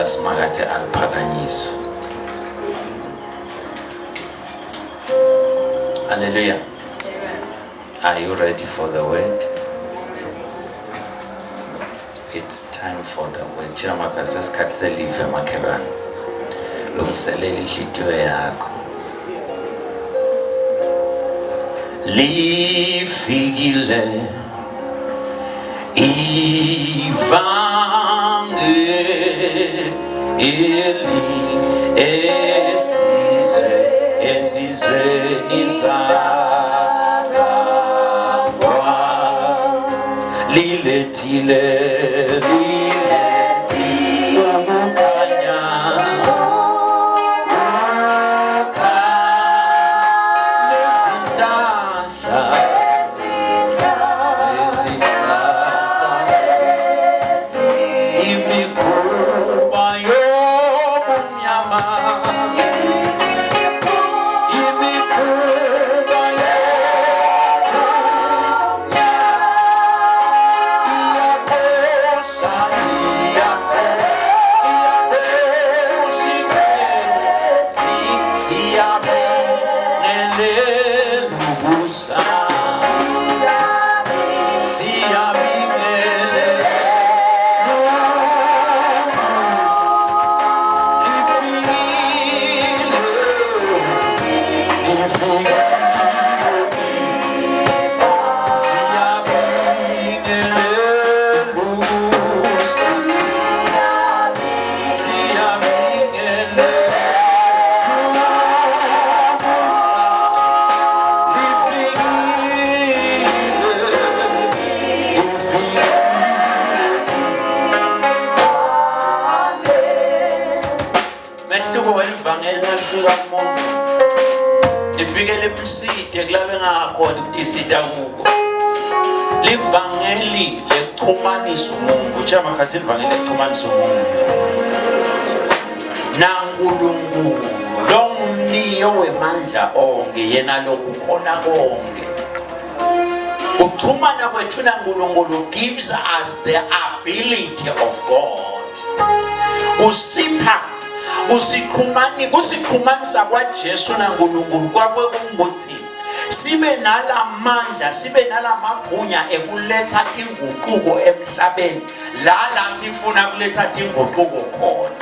Nicholas Magate aliphakanyiswa. Hallelujah. Are you ready for the word? It's time for the word. Chiramaka says katse live makelwane. Lungiselela inhliziyo yakho. Lifikile esizweni sakwa lilethile lifikele emside kulabe ngakhona ukuthisita kuko livangeli lexhumanisa umuntu chamakhathi livangeli lexhumanisa umuntu naNkulunkulu lo ngumniyo wemandla onke yena lokukhona konke ukuxhumana kwethu naNkulunkulu gives us the ability of God usipha kusikhumanisa kwaJesu naNkulunkulu kwakwe ukuthi sibe nalamandla sibe nalamagunya ekuletha inguquko emhlabeni la sifuna kuletha inguquko khona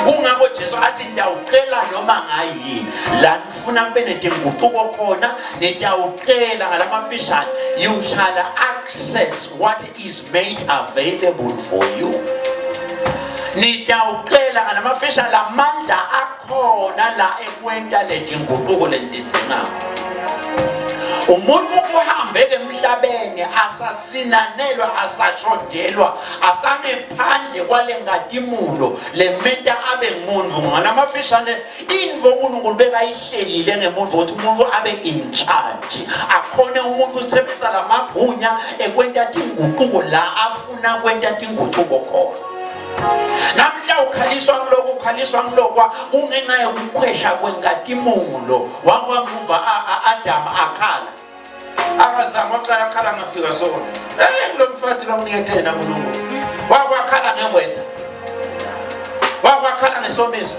kungakho Jesu athi ndawucela noma ngayini la nifuna kube netinguquko khona nitawucela ngalamafishane you shall access what is made available for you. Nitawucela ngalamafisha lamandla akhona la ekwenta letinguquko lentidingako umuntu uhambe emhlabeni asasinanelwa asashodelwa asamephandle kwalengadimulo lementa abe ngumuntu ngalamafishane indvo uNkulunkulu bekayihlelile ngemuva ukuthi umuntu abe in charge akhone umuntu uthembisa lamagunya ekwenta tinguquko la afuna kwenta tinguquko khona namhla ukhaliswa ngilokwa kungenxa yokukhwesha kwengadimulo wakwamuva Adam akhala akazama xa akhala ngafika sona ngilomfathi lomnikethena uNkulunkulu wakwakhala ngewetha wakwakhala ngesomiso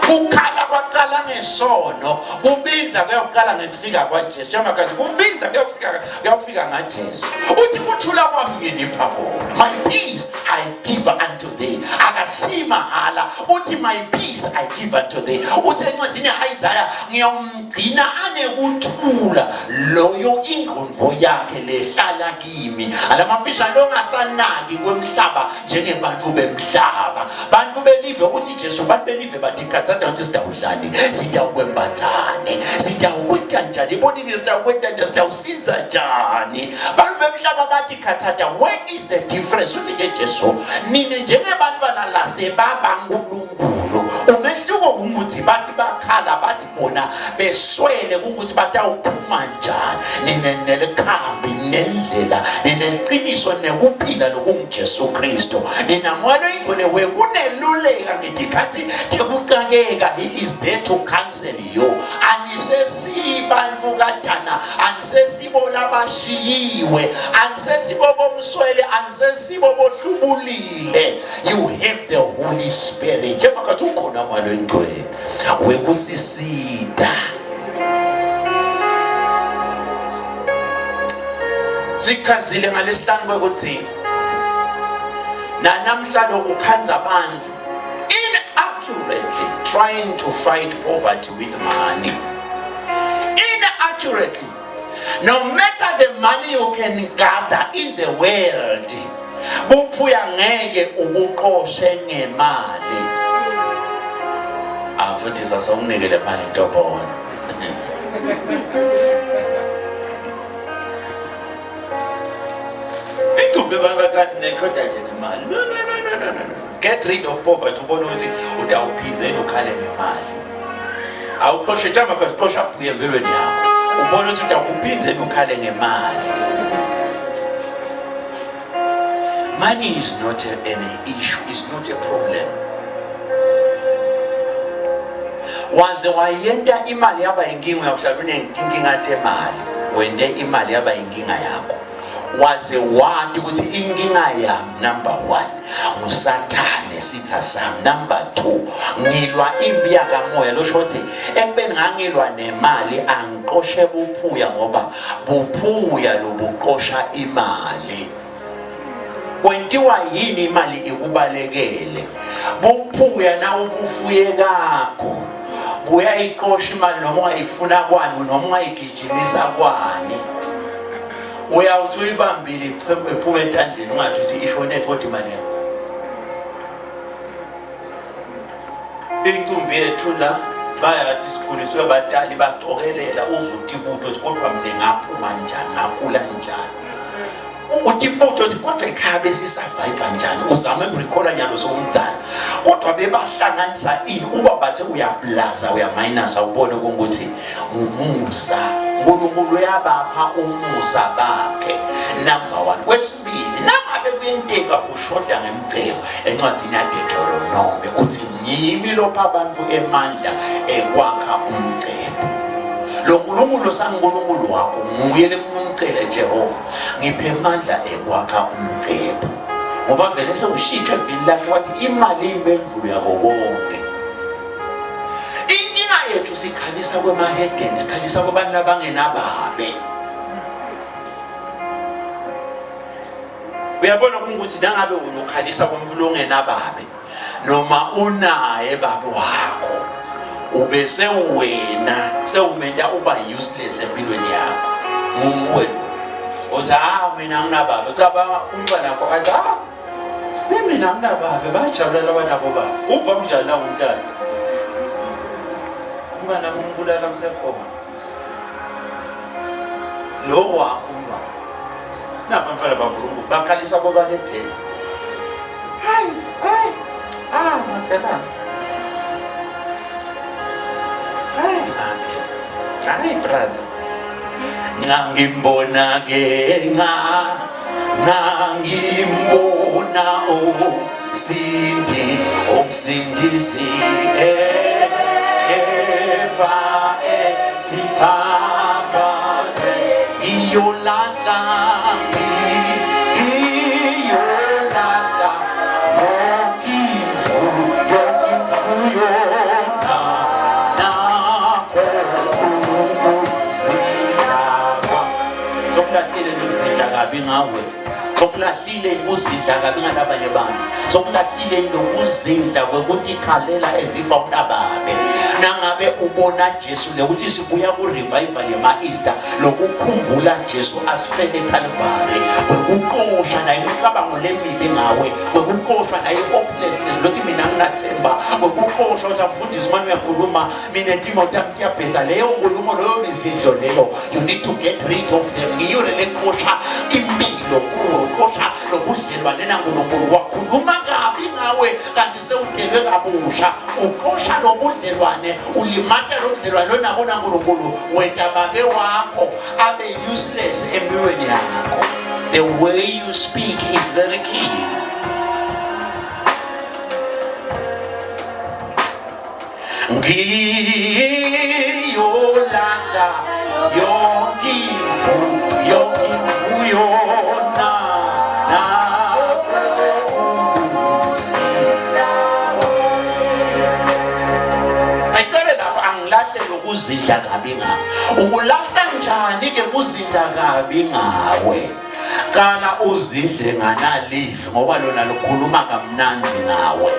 ukhala kwaqala ngesono kubinza kuyoqala ngekufika kwaJesu njengakazi kubinza kuyofika ngaJesu uthi kuthula kwami nginipha kona my peace I give unto thee akasimahala uthi my peace I give unto thee uthi encwadini yaIsaiah ngiyomgcina anekuthula loyo ingqondo yakhe lehlala kimi alamafisha longasanaki kwemhlaba njengebantu bemhlaba bantu belive uthi Jesu bantu belive batikatsa ukuthi sitawudlani sitawukwembathane sitawukwenta njani bonini sitawukwenta njani sitawusinza njani bantu bemhlaba bathi khathata where is the difference uthi ke Jesu nini njengebantwana lasebaba uNkulunkulu umehluko ukuthi bathi bakhala bathi bona beswele ukuthi batawuphuma njani nelekhambi nendlela neliqiniso nekuphila lokunguJesu Kristu ninamwalo ingcwele kuneluleka ngedikhathi tekucakeka. He is there to counsel you. Anisesibantfu kadana, anisesibo labashiyiwe, anisesibo bomswele, anisesibo bohlubulile. You have the Holy Spirit. Njengoba ukhona amalo ingcwele wekusisida. Sichazile ngalesihlanu kwekuthi namhlanje ukukhanza abantu inaccurately trying to fight poverty with money. Inaccurately. No matter the money you can gather in the world, buphuya ngeke ubuqoshe ngemali. Futhi sasonginikele imali ntobona. No. Get rid of poverty. Ubona ukuthi utawuphizela ukhale ngemali. Awuqoshe tshama qosha phuye empilweni yakho. Ubona ukuthi utawuphizela ukhale ngemali. Money is not an issue, is not a problem. Waze wayenta imali yaba inkinga yakuhlala unenkinga temali. Wende imali yaba inkinga yakho. Waze wathi ukuthi inkinga yami number 1 ngusathane sitha sami, number 2 ngilwa impi yakamoya. Lo shothi ekubeni ngangilwa nemali angiqoshe buphuya ngoba buphuya lobuqosha imali. Kwentiwa yini imali ikubalekele? Buphuya na ubufuye kakho buyayiqosha imali noma ungayifuna kwani noma ungayigijimisa kwani. Uyawuthi uyibambile iphuma entandleni ungathi uthi ishone kodwa imali yakho. Inkumbi yethu la bayathi sikhuliswe abadali baqokelela uzuthi ibutho kodwa mina ngaphuma njani ngakhula njani. Uthi ibutho kodwa ekhaya besisurvive njani uzame ukurekhola nyalo somdzala kodwa bebahlanganisa ini uba bathe uyablaza uyaminus ubone ukuthi umusa uNkulunkulu uyabapha umusa bakhe. Number 1. Kwesibili nangabe kuyinteka ushoda ngemcebo encwadini yaDeuteronomy uthi yimi lopha abantu emandla ekwakha umcebo. Lo Nkulunkulu sanguNkulunkulu wakho nguye lekufuna umcele Jehova ngiphe amandla ekwakha umcebo ngoba vele sewushithe evini lakhe wathi imali impendulo yabo bonke. Inkinga yethu sikhalisa kwemahedeni, sikhalisa kwabantu abangenababe. Uyabona ukuthi nangabe unokhalisa komfulo ongenababe noma unaye baba wakho ubese wena sewumenta uba useless empilweni yakho. Ngumwena uthi mina nginababa, uthi umntwana wakho athi mina nginababa, bajabulela abanabo baba. Uva njani na umntana? Umntwana umbulala kusekhona. Lo wakho umva. Nabamfana baNkulunkulu bakhalisa bobalethela. Hayi. Makela. Hayi brother. Ngangimbona ke ngangimbona umsindisi Eva sipapa iyolahla sokulahlile nokuzidla kabi ngawe, sokulahlile ukuzidla kabi ngalabanye abantu, sokulahlile nokuzidla kwekuthi khalela ezifa unababe. Nangabe ubona Jesu lekuthi sibuya ku revival yema Easter lokukhumbula Jesu asifele eCalvary, kwekuqosha naye imicabango lemibi ngawe, kwekuqosha naye hopelessness lothi mina nginathemba, kwekuqosha uthi amfundisi manje uyakhuluma mina eTimothy amkuyaphetha leyo nkulumo leyo mizidlo leyo, you need to get rid of them. Ngiyo le qosha impilo kuwe uqosha lobudlelwane naNkulunkulu wakhuluma kabi ngawe kanti sewudelwe kabusha uqosha lobudlelwane ulimata lobudlelwane lonabo naNkulunkulu wena babe wakho abe useless empilweni yakho. The way you speak is very key. Ngiyolahla yonke imfuyo yona ayicele lapho angilahle lokuzidla kabi ngawe. Ukulahla njani ke kuzidla kabi ngawe? Kana uzidle nganalive ngoba lona lukhuluma kamnanzi ngawe.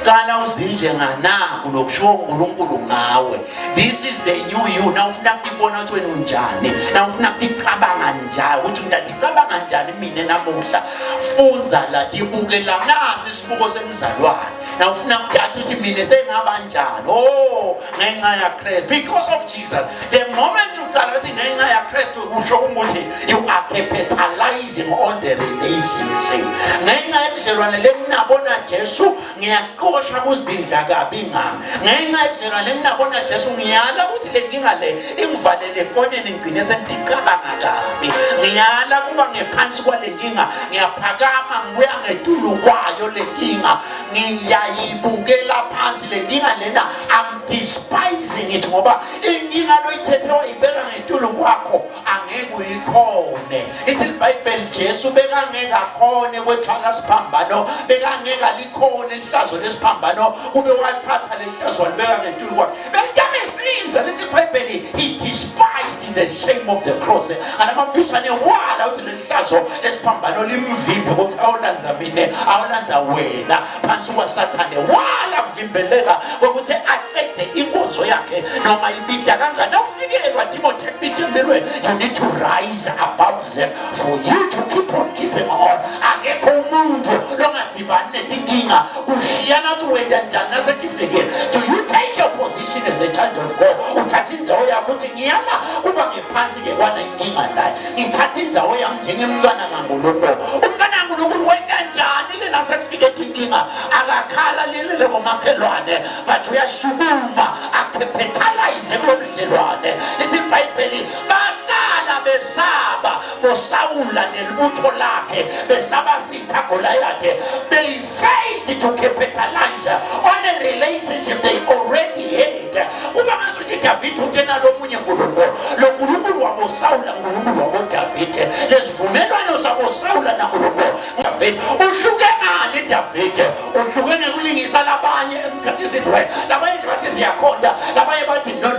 Kana uzidle nganaku lokusho uNkulunkulu ngawe. This is the new you. Now ufuna ukubona ukuthi wena unjani. Now ufuna ukucabanga njani ukuthi ngicabanga njani mina namuhla. Funza la dibukela nasi isibuko semizalwane. Now ufuna ukuthatha ukuthi mina sengaba njani. Oh, ngenxa ya Christ. Because of Jesus. The moment you uqala ukuthi ngenxa ya Christ usho ukuthi you are capitalizing on the relationship. Ngenxa yebudlelwane lenginabona Jesu ngiyaqosha kuzidla kabi ngami. Ngenxa yebudlelwane lenginabona Jesu ngiyala ukuthi lenkinga le ingivalele koneni ngcine sengicabanga kabi. Ngiyala kuba ngephansi kwalenkinga ngiyaphakama ngibuya ngetulu kwayo lenkinga ngiyayibukela phansi lenkinga lena. I'm despising it ngoba inkinga loyithethe wayibeka ngetulu kwakho angeke uyikhone. Ithi iBhayibheli Jesu bekangeke akhone kwethwala siphambano bekangeke alikhone ihlazo lesiphambano kube wathatha lehlazo walibeka ngetulu kwakhe. Bemntamesinza lithi iBhayibheli he despised the shame of the cross. Anamafishane wala uthi lehlazo lesiphambano limvimbe ukuthi awulanza mina awulanza wena phansi kwaSathane wala kuvimbeleka ukuthi aqede inkonzo yakhe noma ibida kangani. Awufikelwa Timothy ebide empilweni. You need to rise above them for you to keep on keeping on. Akekho umuntu longadibani netinkinga kushiyana ukuthi wena njani nasetifike. Do you take your position as a child of God? Uthatha indzawo yakho ukuthi ngiyala kuba ngephansi ke kwana inkinga naye. Ngithatha indzawo yami njengemntwana kaNkulunkulu. Umntwana kaNkulunkulu wena njani ke nasekufike inkinga akakhala lelele komakhelwane but uyashukuma acapitalize kulobudlelwane. Lithi iBhayibheli bahlala besaba boSawula nelibutho lakhe besaba sitha Goliath. They failed to capitalize on a relationship they already had. Kuba ngasuthi David utena lomunye uNkulunkulu lo uNkulunkulu waboSawula uNkulunkulu waboDavid lesivumelwano saboSawula naNkulunkulu. David uhluke ngani David? Uhluke ngekulingisa labanye emkhathini wena. Labanye bathi siyakhonda labanye bathi no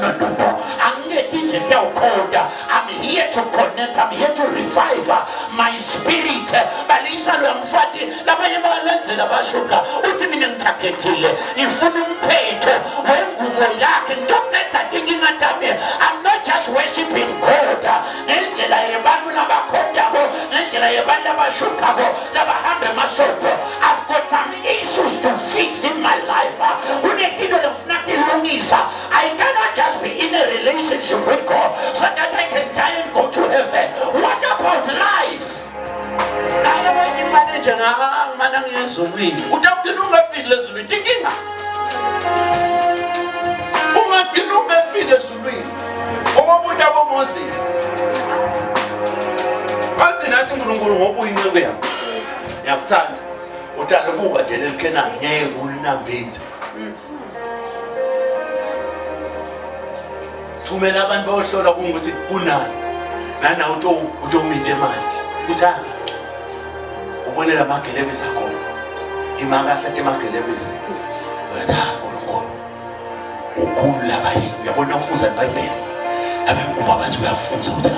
angithi nje tawukhonda. I'm here to connect. I'm here to revive my spirit. Balisa lo yamfati labanye balenzela bashuka uthi mina ngithakethile ngifuna umphetho wengubo yakhe ngiyokhetha inkinga tami. I'm not just worshiping God ngendlela yebantu labakhondako ngendlela yebantu labashukako labahambe emasonto. I've got some issues to fix in my life. Kunetinto lengifuna ukuyilungisa. I cannot just be in a relationship with God so that I can die and go to heaven. What about life? Abanye manager ngimana ngiyezulwini utawugcina ungafiki ezulwini tinkinga. Ungagcina ungafiki ezulwini obobuta boMoses. Kanti nathi uNkulunkulu ngoba uyinceku yakho ngiyakuthanda utala buka nje leKenani ngeke ulinambithe. Thumela abantu bayohlola ukuthi kunani nana utomide manje uthi ubonela amagelebezi akho ngimakahle emagelebezi wetha uNkulunkulu ukhulu labayisi uyabona ufuza iBhayibheli abe kuba bathi uyafunza ukuthi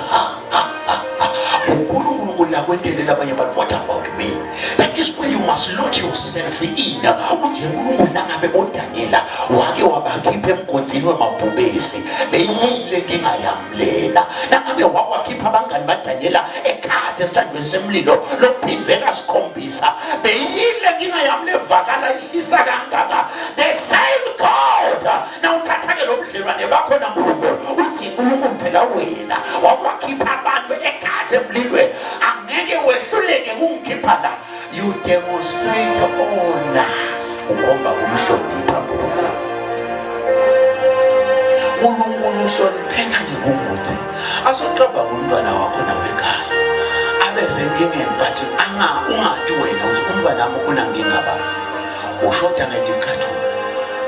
uNkulunkulu lakwentelela abanye abantu. What about me? That is where you must load yourself in. Uthi uNkulunkulu nangabe oDanyela wake wabakhipha emgonzini wemabhubesi beyile ngingayamlela nangabe wakhipha abangani baDanyela ekhathe esithandweni semlilo lophindwe kasikhombisa beyile ngingayamle vakala ishisa kangaka. The same God now uthatha ke lobudlelwane bakho naNkulunkulu uthi uNkulunkulu phela wena wakhipha abantu ekhathe emlilweni angeke kungikhipha la, you demonstrate honor. Ukhomba umhlonipha uNkulunkulu uhlonipheka ngokuthi asoqaba umntwana wakho nawe ekhaya abeze enkingeni but ungathi wena uthi umntwana wami unankinga bani, ushoda ngendikhathu,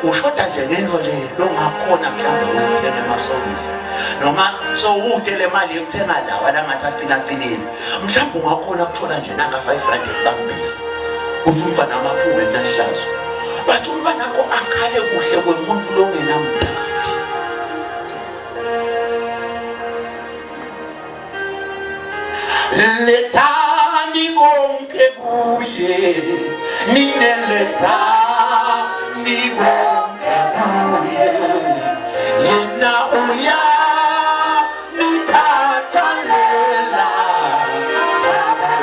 ushoda nje ngento le longakhona mhlawumbe uyithenga emasokisi noma so utele mali yokuthenga lawa la ngathi agcina mhlawumbe ungakhona ukuthola nje nanga 5 rand ekubambisa uthi umntwana amaphume nahlazo, but umntwana wakho akhale kuhle kwemuntu longenamdali. Lethani konke kuye, nine lethani konke kuye, yena uya nikhathalela,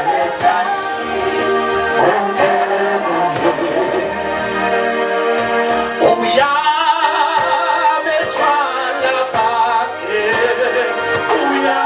lethani konke kuye, uya bethwala bakhe, uya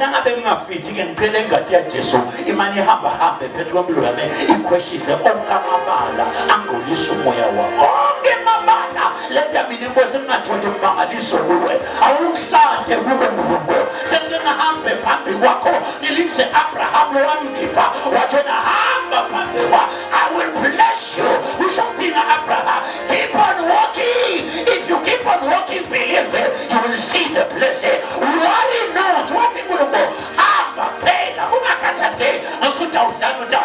ngabe ngafiti ke ngiphele ngati ya Jesu imani hamba phethe kwempilo yami ikhweshise onke amabala angcolisa umoya wakho onke amabala lenta mina inkosi ngingatholi imbangaliso kuwe awungihlande kuwe Mulungu sengingahambe phambi kwakho ngilingise Abraham wamkhipha wathona hamba phambi kwakho I will bless you ushathina Abraham keep on walking if you keep on walking believe it you will see the blessing worry not what Mulungu hamba phela ungakhathazeki ngisuda udlala uthi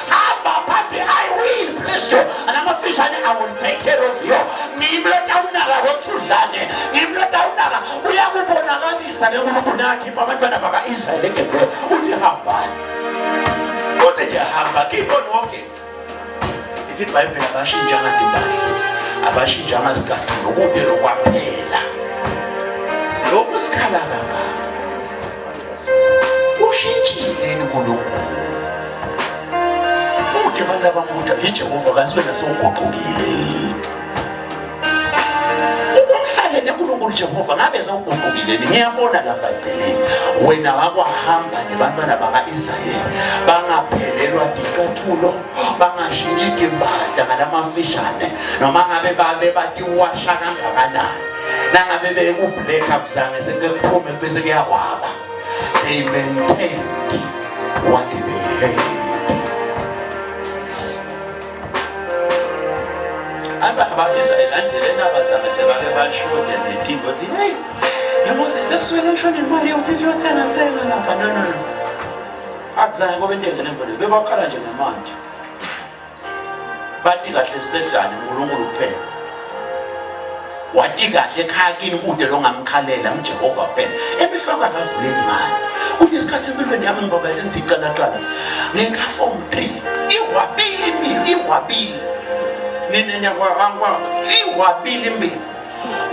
hamba phambi I will bless you and amafishane I will take care of you ngimleta unaka wothudlane ngimleta unaka uyakubonakalisa lenkulunkulu nakhipha abantwana baka-Israyeli eGibhithe uthi hambani uthi nje hamba keep on walking ithi iBhayibheli abashintsha ngadimbahla abashintsha ngazicathu nokude lokwaphela lokhu sikhala kangaka ushintshile uNkulunkulu uthi abantu abambuda iJehova kanswena sewuguqukile ukumhlale neNkulunkulu Jehova ngabe sewuguqukile ngiyabona la eBhayibhelini wena wakwahamba nebantwana baka-Israyeli bangaphelelwa dicathulo bangashintshi imbahla ngalamafishane noma ngabe babe bathi washa kangakanani nangabe bekublack up zange sekuphume bese kuyawaba. They maintained what they had. Aba-Israyeli andleleni abazange sebake bashode neTV bathi hey yaMoses seswele ushone imali yokuthi siyothenga lapha no akuzange kube into nemvelo bebakhala nje namanje bathi kahle sisedlane uNkulunkulu kuphela wathi kahle ekhaya kini kude lo ngamkhalela uJehova kuphela emihloko akavule imali kunesikhathi empilweni yami ngibabaze ngithi iqala ngeka form 3 iwabili nina kwangwa iwabili imbi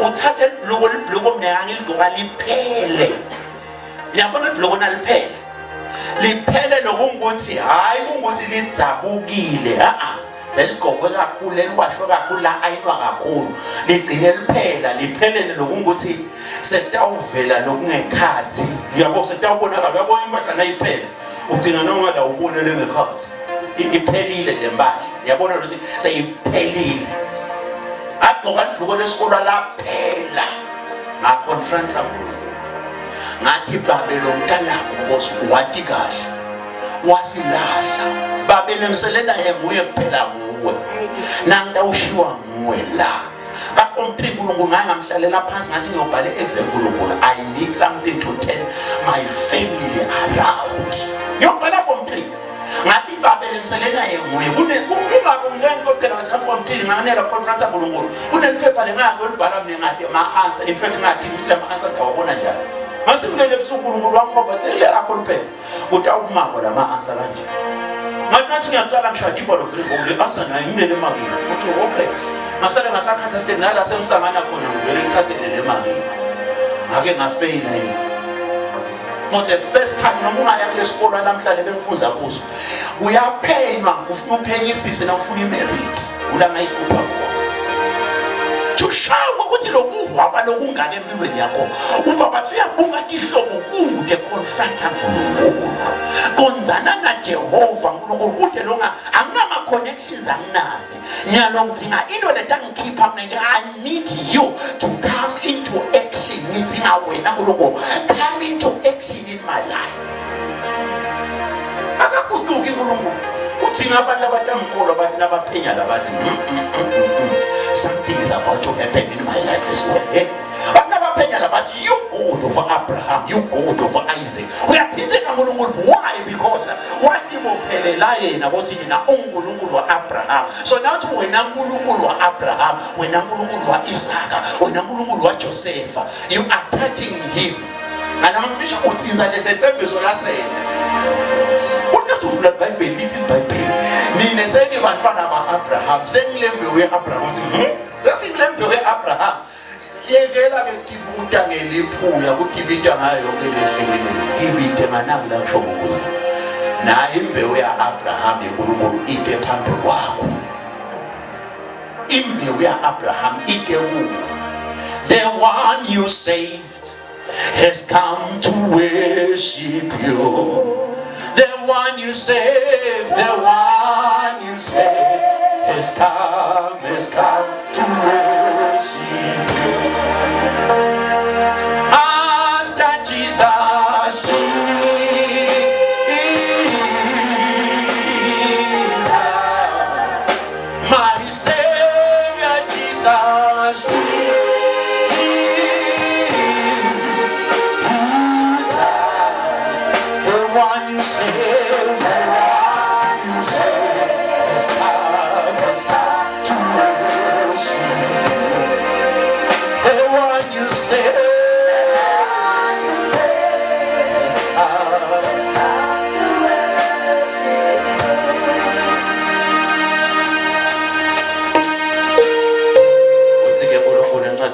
uthathe ibhloko mina ngiligqoka liphele uyabona ibhloko liphele lokungukuthi hayi kungukuthi lidzabukile seligqokwe kakhulu eliwashwe kakhulu la ayinwa kakhulu ligcine liphelele lokungukuthi sekutawuvela lokungekhathi yabo sekutawubonakala uyabona impahla nayiphela ugcina noma la ubone lengekhathi iphelile le mpahla yabona ukuthi seyiphelile agqoka ibhloko lesikole laphela ngaconfronta uNkulunkulu ngathi babe lo mntanakho Nkosi wathi kahle wasilahla babe lengiselela nguye kuphela nguwe nangitawushiwa nguwe la ka-form 3 uNkulunkulu ngamhlalela phansi ngathi ngiyobhala i-exam uNkulunkulu I need something to turn my family around ngiyobhala form 3 ngathi babe lengiselela nguye kunengako ngiyangikophela ngathi form 3 nganela conference uNkulunkulu kuneliphepha lengangolibhala mina ngathi ama-answer in fact ngathi ukuthi lama answer ngawabona njani ngathi kulele busuku uNkulunkulu wakhomba le lakho liphepha ukuthi awumako lama answer kanje Ngathi ngiyaqala ngishada ibhola vele asa naye ngilele emakini. Uthi okay. Masale ngasakhatha sithi nala sengisangana khona ngivele ngithathe lele emakini. Ngake ngafeyila yini. For the first time noma ungaya kulesikolo namhlanje bengifunza kuso. Uyaphenywa ufuna uphenyisise na ufuna imerit. Ula ngayikhupha khona. Tushawa ukuthi lokuhwaba lokungane empilweni yakho. Ubaba uyabuka ihlobo kude confront uNkulunkulu. Konzana naJehova uNkulunkulu kude longa angama connections anginane. Nyalo ngidinga into letangikhipha mina I need you to come into action. Ngidinga wena uNkulunkulu come into action in my life. Akakuduki uNkulunkulu. Kudinga abantu abatamkhulu abathi nabaphenya labathi something is about to happen in my life as well. But never penya about you God over Abraham, you God over Isaac. We are teaching why? Because what you pelelaye na what in ungulungulu wa Abraham. So now to when ungulungulu wa Abraham, when ungulungulu wa Isaac, when ungulungulu wa Joseph, you are touching him. And I'm fish utinza lesetsebizo la said. Not to flood by little by Nine said you want about Abraham, saying left away Abraham. Just in left away Abraham. Yegela Tibuta Lipu, Yabutibita, Tibita Manala Shogu. Naim beware Abraham, you will eat a pamper walk. In beware Abraham, eat a woo. The one you saved has come to worship you. The one you saved, the one you saved has come to worship you. Master Jesus, Jesus, my Savior Jesus,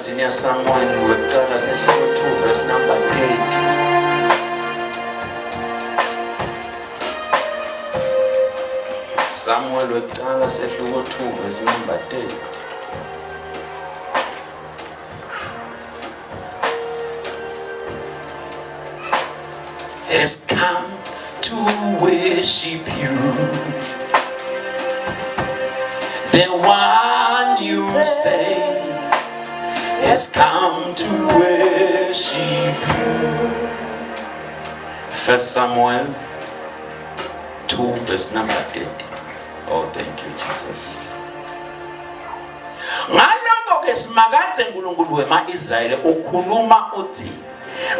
Senior someone who will tell us in 2 verse number 8. Samuel will tell us in 2 verse number 8. Has come to worship you, the one you say has come to worship you. 1 Samuel 2 verse number 10. Oh, thank you, Jesus. Ngaloko ke simakathe uNkulunkulu wema-Israyeli ukhuluma uthi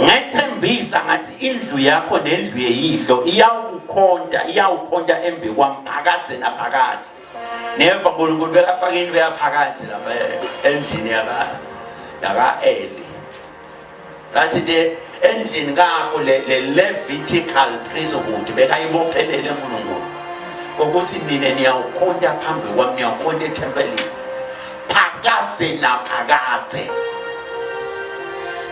ngethembisa ngathi indlu yakho nendlu yeyihlo iyawukhonta embi kwami phakade naphakade. Neva uNkulunkulu bekafaka indlu yaphakade lapha endlini yaka Eli. That's the ending kakho le Levitical priesthood bekayibophelele uNkulunkulu. Ukuthi nina niyawukhonta phambi kwami, niyawukhonta ethempelini phakade naphakade.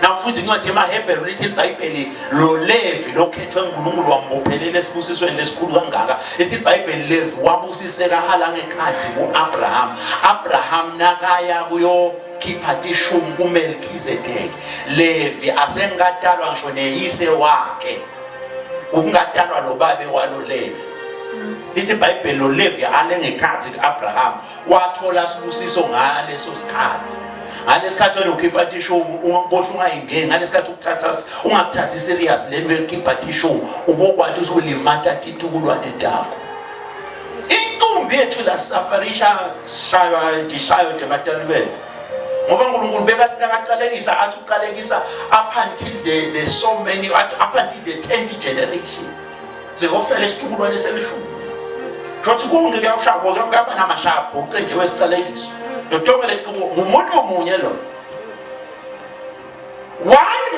Now futhi ngiyothi emaHebrew lithi iBhayibheli lo Levi lokhethwe uNkulunkulu wambophelele esibusisweni lesikhulu kangaka. IBhayibheli Levi wabusisela hala ngekhathi kuAbraham. Abraham nakaya kuyo khipha tishumi kuMelchizedek. Levi asengatalwa ngisho neyise wakhe. Ukungatalwa nobabe walo Levi. Lithi iBhayibheli lo Levi ale ngekhathi kuAbraham wathola sibusiso ngaleso sikhathi. Ngalesikhathi wena ukhipha tishumi ungaboshwa ungayingeni, ngalesikhathi ungakuthathi serious lento yokukhipha tishumi ubokwathi ukuthi ulimata titukulwane dakho. Intombi yethu la safarisha shayo debatalibele. Ngoba uNkulunkulu bekathi nakaqalekisa athi uqalekisa up until the so many up until the 10th generation. Zingofela isitukulwane selishumi. Shothi kunge kuyashabo kuyaba namashabo uqenje wesicalekiso. One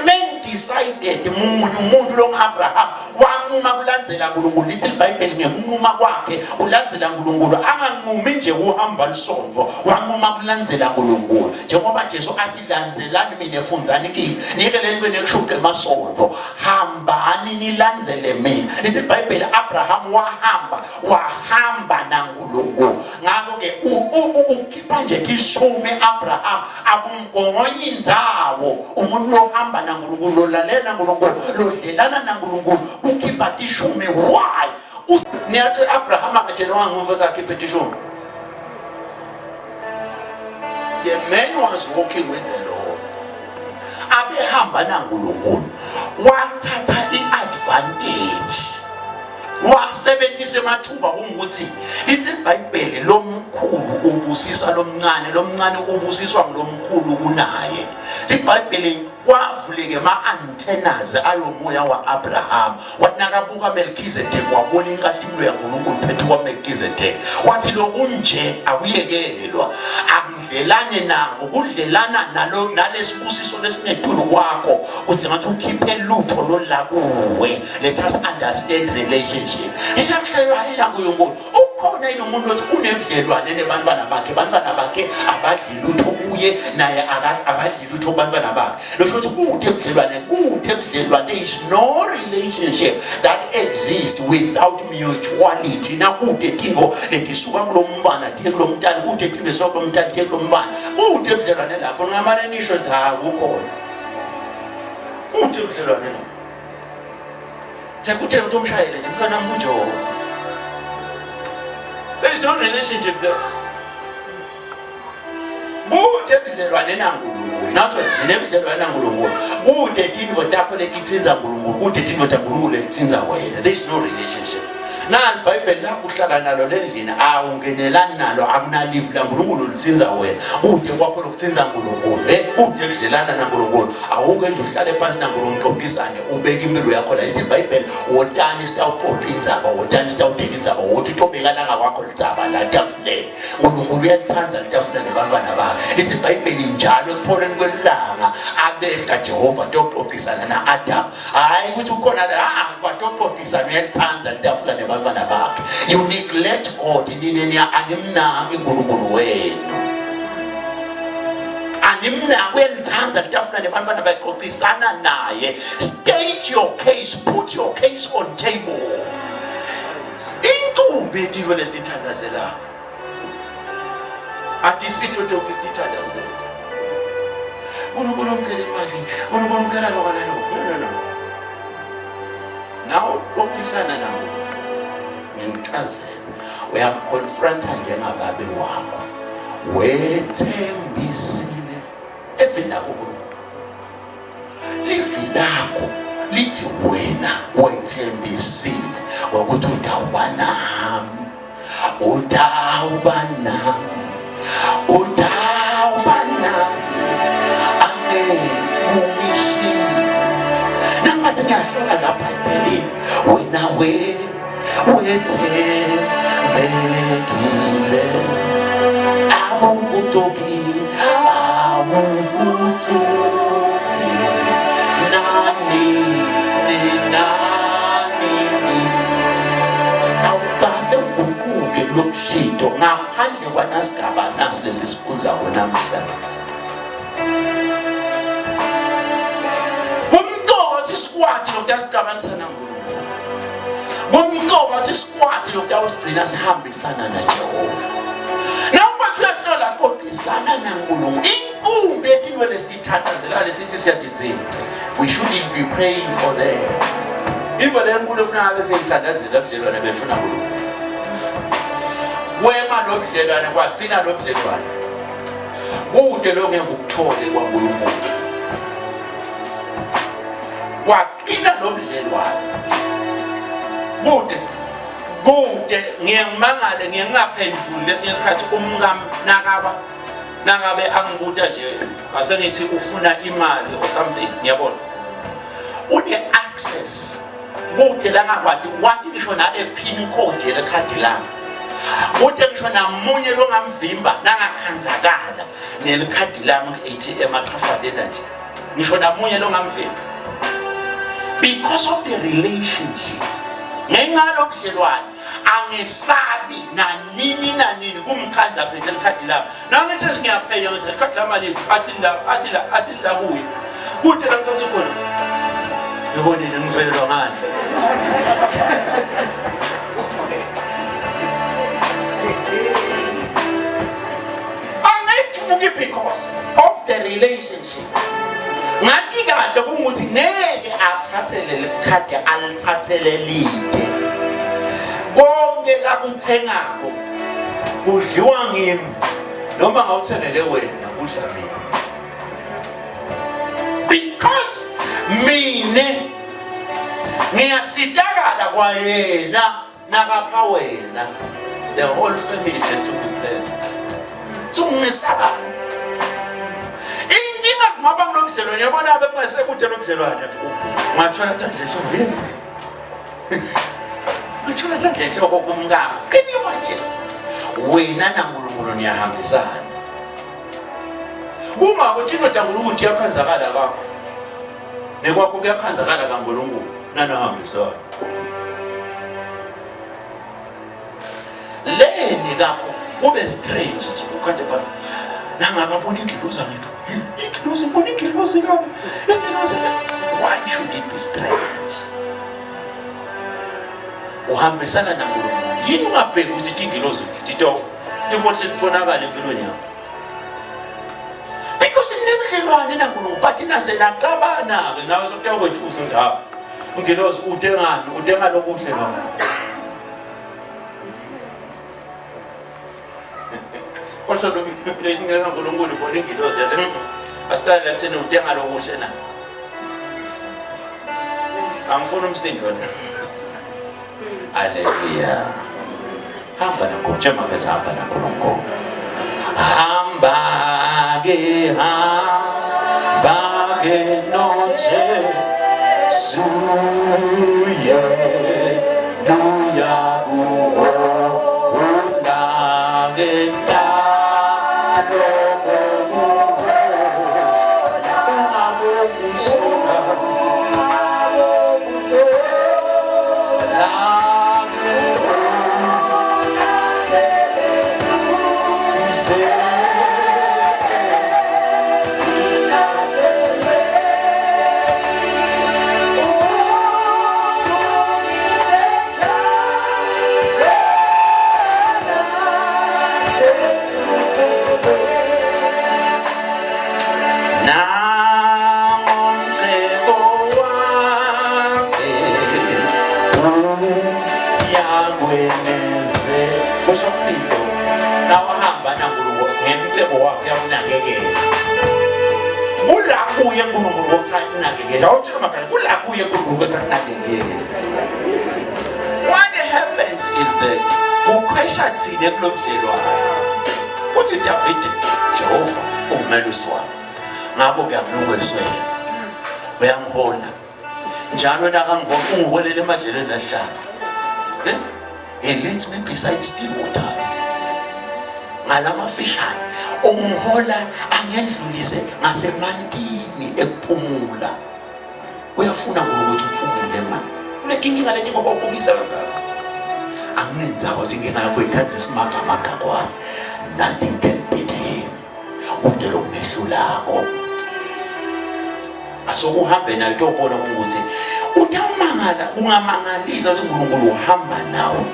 man decided umuntu lo Abraham wanquma kulandzela uNkulunkulu. Lithi iBhayibheli ngekunquma kwakhe ulandzela uNkulunkulu, anganqumi nje uhamba lisonto, wanquma kulandzela uNkulunkulu. Njengoba Jesu athi landzelani mina efundzani kimi, nikeleni kweni kushuqe emasonto, hambani nilandzele mina. Lithi iBhayibheli Abraham wahamba naNkulunkulu. Ngakho ke ukhipha nje tishumi Abraham akumgongonya indzawo. Umuntu lo hamba naNkulunkulu, lo lalela uNkulunkulu, lo dlelana naNkulunkulu, ukhipha tishumi. Why? Niyathi Abraham akatshelwa nguve zakhipha tishumi. The man was walking with the Lord. Abehamba naNkulunkulu, wathatha iadvantage, wasebenzisa emathuba ukuthi lithi iBhayibheli lomkhulu ubusisa lomncane, lomncane ubusiswa ngilomkhulu kunaye. iBhayibheli kwavuleke ama-antennas alomoya wa-Abraham. Wathi nakabuka Melchizedek wabona inkathimlo yaNkulunkulu phethe kwaMelchizedek, wathi lo kunje akuyekelwa, akudlelane nako, kudlelana nalesibusiso lesinetulu kwakho, kuthi ngathi ukhiphe lutho lolakuwe. Let us understand relationship. Iyakuhlelwa yaNkulunkulu. Ukhona yini umuntu othi unebudlelwane nebantwana bakhe, abantwana bakhe abadli lutho kuye, naye akadli lutho kubantwana bakhe? Lo shothi kude ebudlelwane. There is no relationship that exists without mutuality. Nakude tingo letisuka kulomfana tiye kulomntana, kude tingo lesuka kulomntana tiye kulomfana, kude ebudlelwane lapho. Ngamane nisho ukhona kude ebudlelwane lapho. Sekuthe ukuthi umshayele nje mfana mbujo. There is no relationship there. Kude ebudlelwane naNkulunkulu, nathi nebudlelwane naNkulunkulu, kude tingo takho letitsinza uNkulunkulu, kude tingo taNkulunkulu letitsinza wena. There is no relationship. Na iBhayibheli lapho uhlala nalo lendlini awungenelani nalo, akunalivu laNkulunkulu litsinza wena. Kude kwakho lokutsinza uNkulunkulu, kude kudlelana naNkulunkulu, awuke nje uhlale phansi naNkulunkulu uxoxisane, ubeke impilo yakho la. Lithi iBhayibheli wotani sitawuxoxa indzaba, wotani sitawudeka indzaba, wothi tobekana ngakwakho lidzaba la tafuleni. uNkulunkulu uyalithanda litafula nebantwana bakhe. Lithi iBhayibheli njalo ekupholeni kwelanga abehla Jehova toxoxisana na-Adam. Hayi ukuthi ukhona la, batoxoxisana, uyalithanda litafula nebantwana bakhe. You neglect God, nina animnaki uNkulunkulu wenu. Animnaki, uyalithanda litafula nebantwana baxoxisana naye. State your case, put your case on table. Intombi ethiwe lesithandazela athi sitho ukuthi sithandazela. UNkulunkulu umcela imali, uNkulunkulu umcela lo kana lo. No. Now uxoxisana nawe. Ngimchazela, uyamconfronta njengababe wakho. Wethembisile evini lakho uNkulunkulu. Livi lakho lithi wena wethembisile ukuthi udawuba nami, angekungishilo. Nangathi ngiyahlola lapha eBhayibhelini, wena wethembekile, awukutoki, awukase uguquke kulobushido ngaphandle kwanasigaba nasi lesi sifunza namhlanje. Kumqoka isikwadi lokudasicabanisana naNkulunkulu, kumqoka isikwadi lokudawusigcina sihambisana naJehova. Nawubathi uyahlola xoxisana naNkulunkulu, inkumbi ethiwe lesithandazela lesithi siyadidzinga. We shouldn't be praying for them. Into lenkulu ufuna ngabe siyithandazela ubudlelwane bethu naNkulunkulu. Wema lobudlelwane kwagcina lobudlelwane. Kude lo ngeke ukuthole kwaNkulunkulu. Kwagcina lobudlelwane. Kude ngiyangimangale ngingaphenduli lesinye isikhathi umngam nangabe angibuta nje ase ngithi ufuna imali or something, ngiyabona une access kude la ngakwadi wathi ngisho na epin code lekhadi lami, kude ngisho namunye lo ngamvimba nangakhanzakala nelekhadi lami ku-ATM aqhafadela nje, ngisho namunye lo ngamvimba because of the relationship. Ngenxa lobudlelwane angesabi nanini kumkhandla phethe likhadi lami. Nangithi ngiyapheya ngithi likhadi lami athi la kuye. Kude la nkathi khona. Yabonile ngivelelwa ngani. Because of the relationship. Ngathi kahle ukuthi ngeke athathele likhadi alithathele lide. Konke la kuthengako kudliwa ngimi noma ngawuthengele wena kudla mina. Because mine ngiyasitakala kwa yena nakapha wena. The whole family has to be blessed. Tungisaba. Inkinga ngoba kunomdlelwane yabona abekungase nobudlelwane. Ngathola thandle Ngathola thandle kokumngaka. Can you imagine? Wena naNkulunkulu niyahambisana. Uma kuthi indoda ukuthi yakhanzakala kakho. Nekwakho kuyakhanzakala kaNkulunkulu nanahambisana. Leni kakho kube strange nje ukhathe bafu nangakabona ingilosi ngithi ingilosi ngibona ingilosi kabi ingilosi. Why should it be strange? Uhambisana naNkulunkulu yini ungabheki ukuthi ingilosi tito timohle libonakala empilweni yakho because inebudlelwane naNkulunkulu but nase naqabana ke nawe sokuthiwa kwethusa nje ha ingilosi udenga lokuhle noma. Kodwa lokho uNkulunkulu bona ingilosi yazi asitala lathena udenga lokuhle na. Angifuni umsindo la. Hallelujah. Hamba naNkulunkulu makhetha hamba naNkulunkulu. Hamba ke noche suye duya What happens is that ukhwesha thina ekulobudlelwane uthi David Jehova umelusi wami ngabo kuyamlungiswela uyangihola njalo ungiholele emadlelweni ahlala. He leads me beside still waters. Ngalamafishane umhola angiyandlulise ngasemandini ekuphumula. Uyafuna ukuthi uphumule manje. Unekinga leti ngoba ubukisa kangaka. Angenza ukuthi inkinga yakho ikhanze isimagamaga kwami. Nothing can beat him. Ude lokumehlulako. Asokuhambe nayo tobona ukuthi utamangala ungamangalisa ukuthi uNkulunkulu uhamba nawe.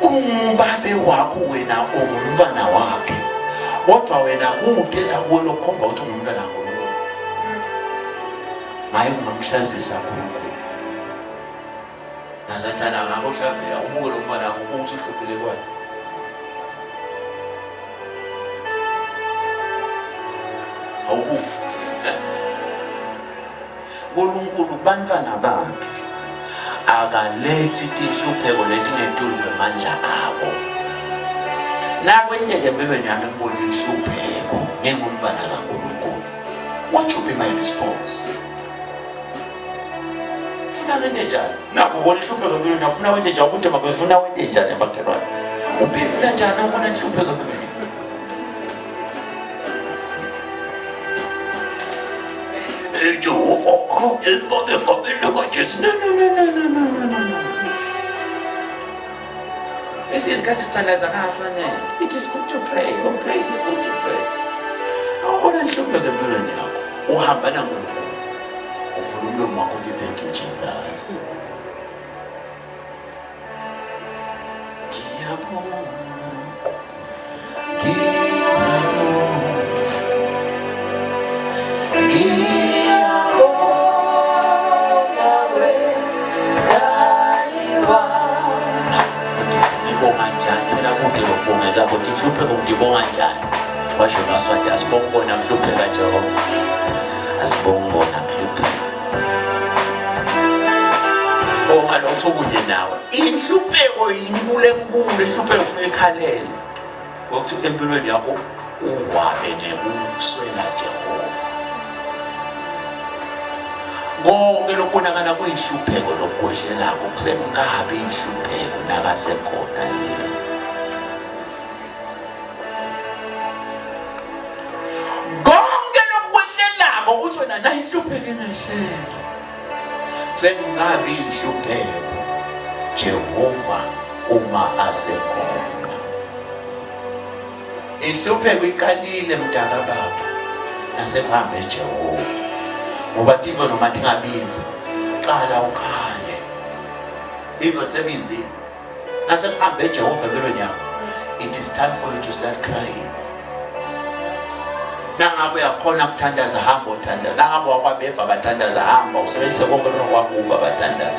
Umbabe wakho wena ungumfana wakhe. Kodwa wena kude la kulo khomba ukuthi ungumntwana kaNkulunkulu. Maye ungamhlazisa kaNkulunkulu. Nazathana ngakho hlavela ubuke lo mfana wakho ukuthi uhluphile kwakhe. Awubuki. uNkulunkulu bantwana bakhe akalethi ihlupheko leti ngetulu kwemandla abo. Nakwenzeke empilweni yami ngibona ihlupheko ngingumfana kaNkulunkulu. What should be my response? Funa wente njani? Nabo ubona ihlupheko empilweni yakho funa wente njani ukuthi makufuna wente njani emakhelwane? Uphefuna njani ubona ihlupheko empilweni yakho? Jehovah, is not the family of Jesus. No. This is because it's time as a half an hour. It is good to pray, okay? It's good to pray. I want to show you the building now. Oh, I'm going to thank you, Jesus. Washo maswati asibongo namhlupheka Jehova, asibongo namhlupheka. Ngalokho kunye nawe inhlupheko yinkulu enkulu, inhlupheko ufuna ikhalele ngokuthi empilweni yakho uwabe nekuswela Jehova. Konke lokubonakala kuyinhlupheko lokugwedlelako kusengabe inhlupheko nakasekhona yena. Konke lokugwedlelako ukuthi wena nayo inhlupheko engehlela sengabe inhlupheko Jehova uma asekhona. Inhlupheko iqalile mntaka baba nasekuhambe Jehova, ngoba tivo noma tingabizi qala ukhale ivo sebenzile nasekuhambe Jehova empilweni yakho. It is time for you to start crying. Nangabe yakhona ukuthandaza hamba uthandaza, nangabe wakwabeva bathandaza hamba usebenzise konke lokwakuva bathandaza.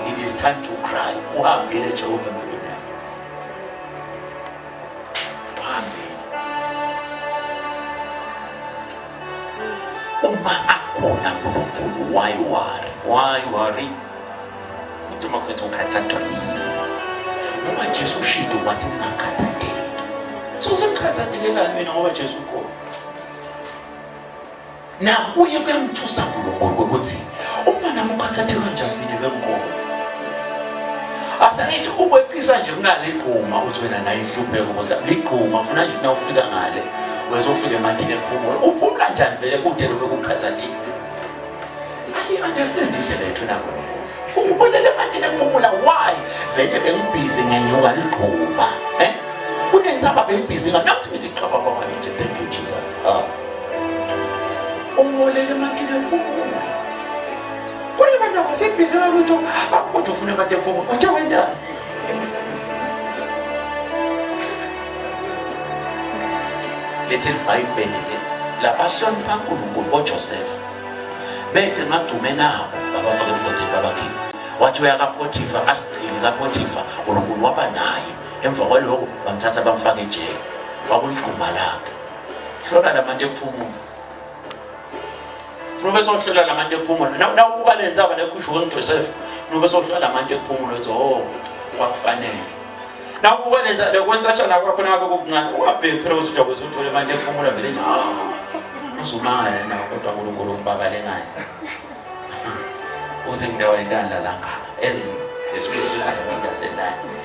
It is time to cry. Uhambile Jehova empilweni yakho, uhambile. Uma akhona uNkulunkulu, why worry? Uthi makhethe ukhathathwa yini? Ngoba Jesu ushilo wathi ngakhathatheki. So sengikhathathekelani mina ngoba Jesu ukhona? Na uye kuyamthusa uNkulunkulu ukuthi umfana mukhathathe kanjani mina bengikho. Asangithi ukweqisa nje kunaleqhuma uthi wena nayo inhlupheko ngoba liqhuma ufuna nje na ufika ngale wezofika emantini ephumula uphumula njani vele kude lobe kukhathatheki. Asi understand indlela yethu naNkulunkulu. Ubonele emantini ephumula why vele bengibhizi ngenyuka liqhuma. Kunentsaba bengibhizi ngabe nakuthi ngithi qhaba kwaba ngithi thank you Jesus. Umolele emantini ephumula. Kule bantu abasebhizi ukuthi ukuthi ufuna abantu ephumula. Uthi wendani? Lethe iBhayibheli ke labahlonipha uNkulunkulu oJoseph bethe magcume nabo babafaka embotheni babakhipha. Wathi uyakapothifa asigcine kaPothifa uNkulunkulu waba naye. Emva kwalokho bamthatha bamfaka ejele. Wakuliqhuma lapho. Hlola labantu ephumula. Funa besohlola labantu ephumula. Na ubuka lenzaba nekhusho ngoJoseph. Funa besohlola labantu ephumula uthi kwakufanele. Na ubuka lenza lokwenza tshana kwakho nabe kokuncane ungabheki phela ukuthi ujabuza uthole abantu ephumula vele nje uzumangala na kodwa uNkulunkulu umbabale ngani. Uze ngidawa indala langa lesibisi sesiphinda senani.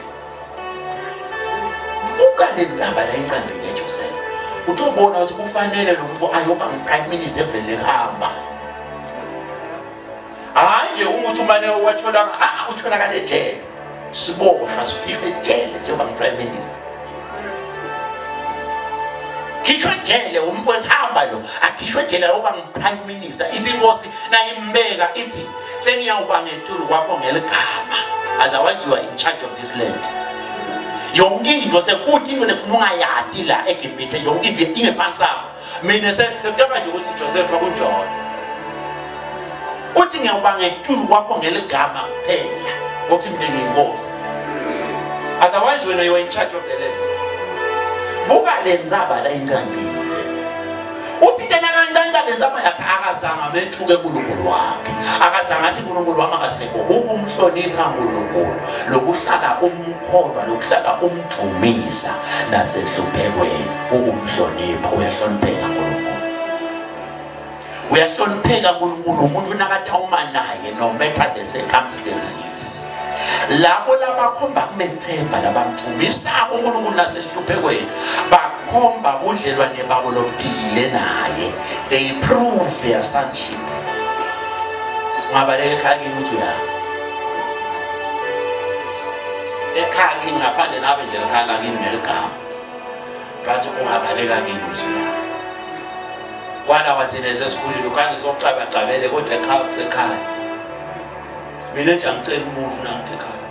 Ukalendzaba la incancile eJoseph uthi ubona ukuthi kufanele lo muntu ayoba ngu-prime minister evele hamba. Hayi nje umuthi umane wathola utholakala ejele siboshwa siphishwe ejele siyoba ngu-prime minister. Khishwe ejele umuntu ehamba lo akhishwe ejele ayoba ngu-prime minister. Ithi inkosi nayimbeka ithi sengiyawuba ngetulu kwakho ngeligama, otherwise you are in charge of this land. Yonke into sekuthi into nekufuna ungayadi la eGibhithe yonke into ingephansi sakho. Mina sekuthiwa nje ukuthi Joseph akunjona. Uthi ngiyawuba ngetulu kwakho ngeligama kuphela ukuthi mina ngiyinkosi. Otherwise when you are in charge of the land. Buka lenzaba la incancile. Uthi tena kancane lenzaba yakhe akazanga methuke kuNkulunkulu wakhe. Akazanga athi uNkulunkulu wami akasekho. Ukumhlonipha uNkulunkulu lokuhlala umkholwa lokuhlala umdumisa nasehluphekweni. Ukumhlonipha uyahlonipheka uNkulunkulu. Uyahlonipheka uNkulunkulu umuntu nakathi awuma naye no matter the circumstances. labo labakhomba kumethemba labamthumisa uNkulunkulu nasehluphekweni bakhomba ubudlelwane babo lobuthile naye. They prove their sonship. Ngabaleka ekhaya kini uthi uya ekhaya kini ngaphandle nabe nje ekhala kini ngeligama bathi ungabaleka kini uthi uya kwala wathina esesikhulile ukanye sokucabacabele kodwa ekhaya kusekhaya. Mina nje angicela umuvu nangithi ekhaya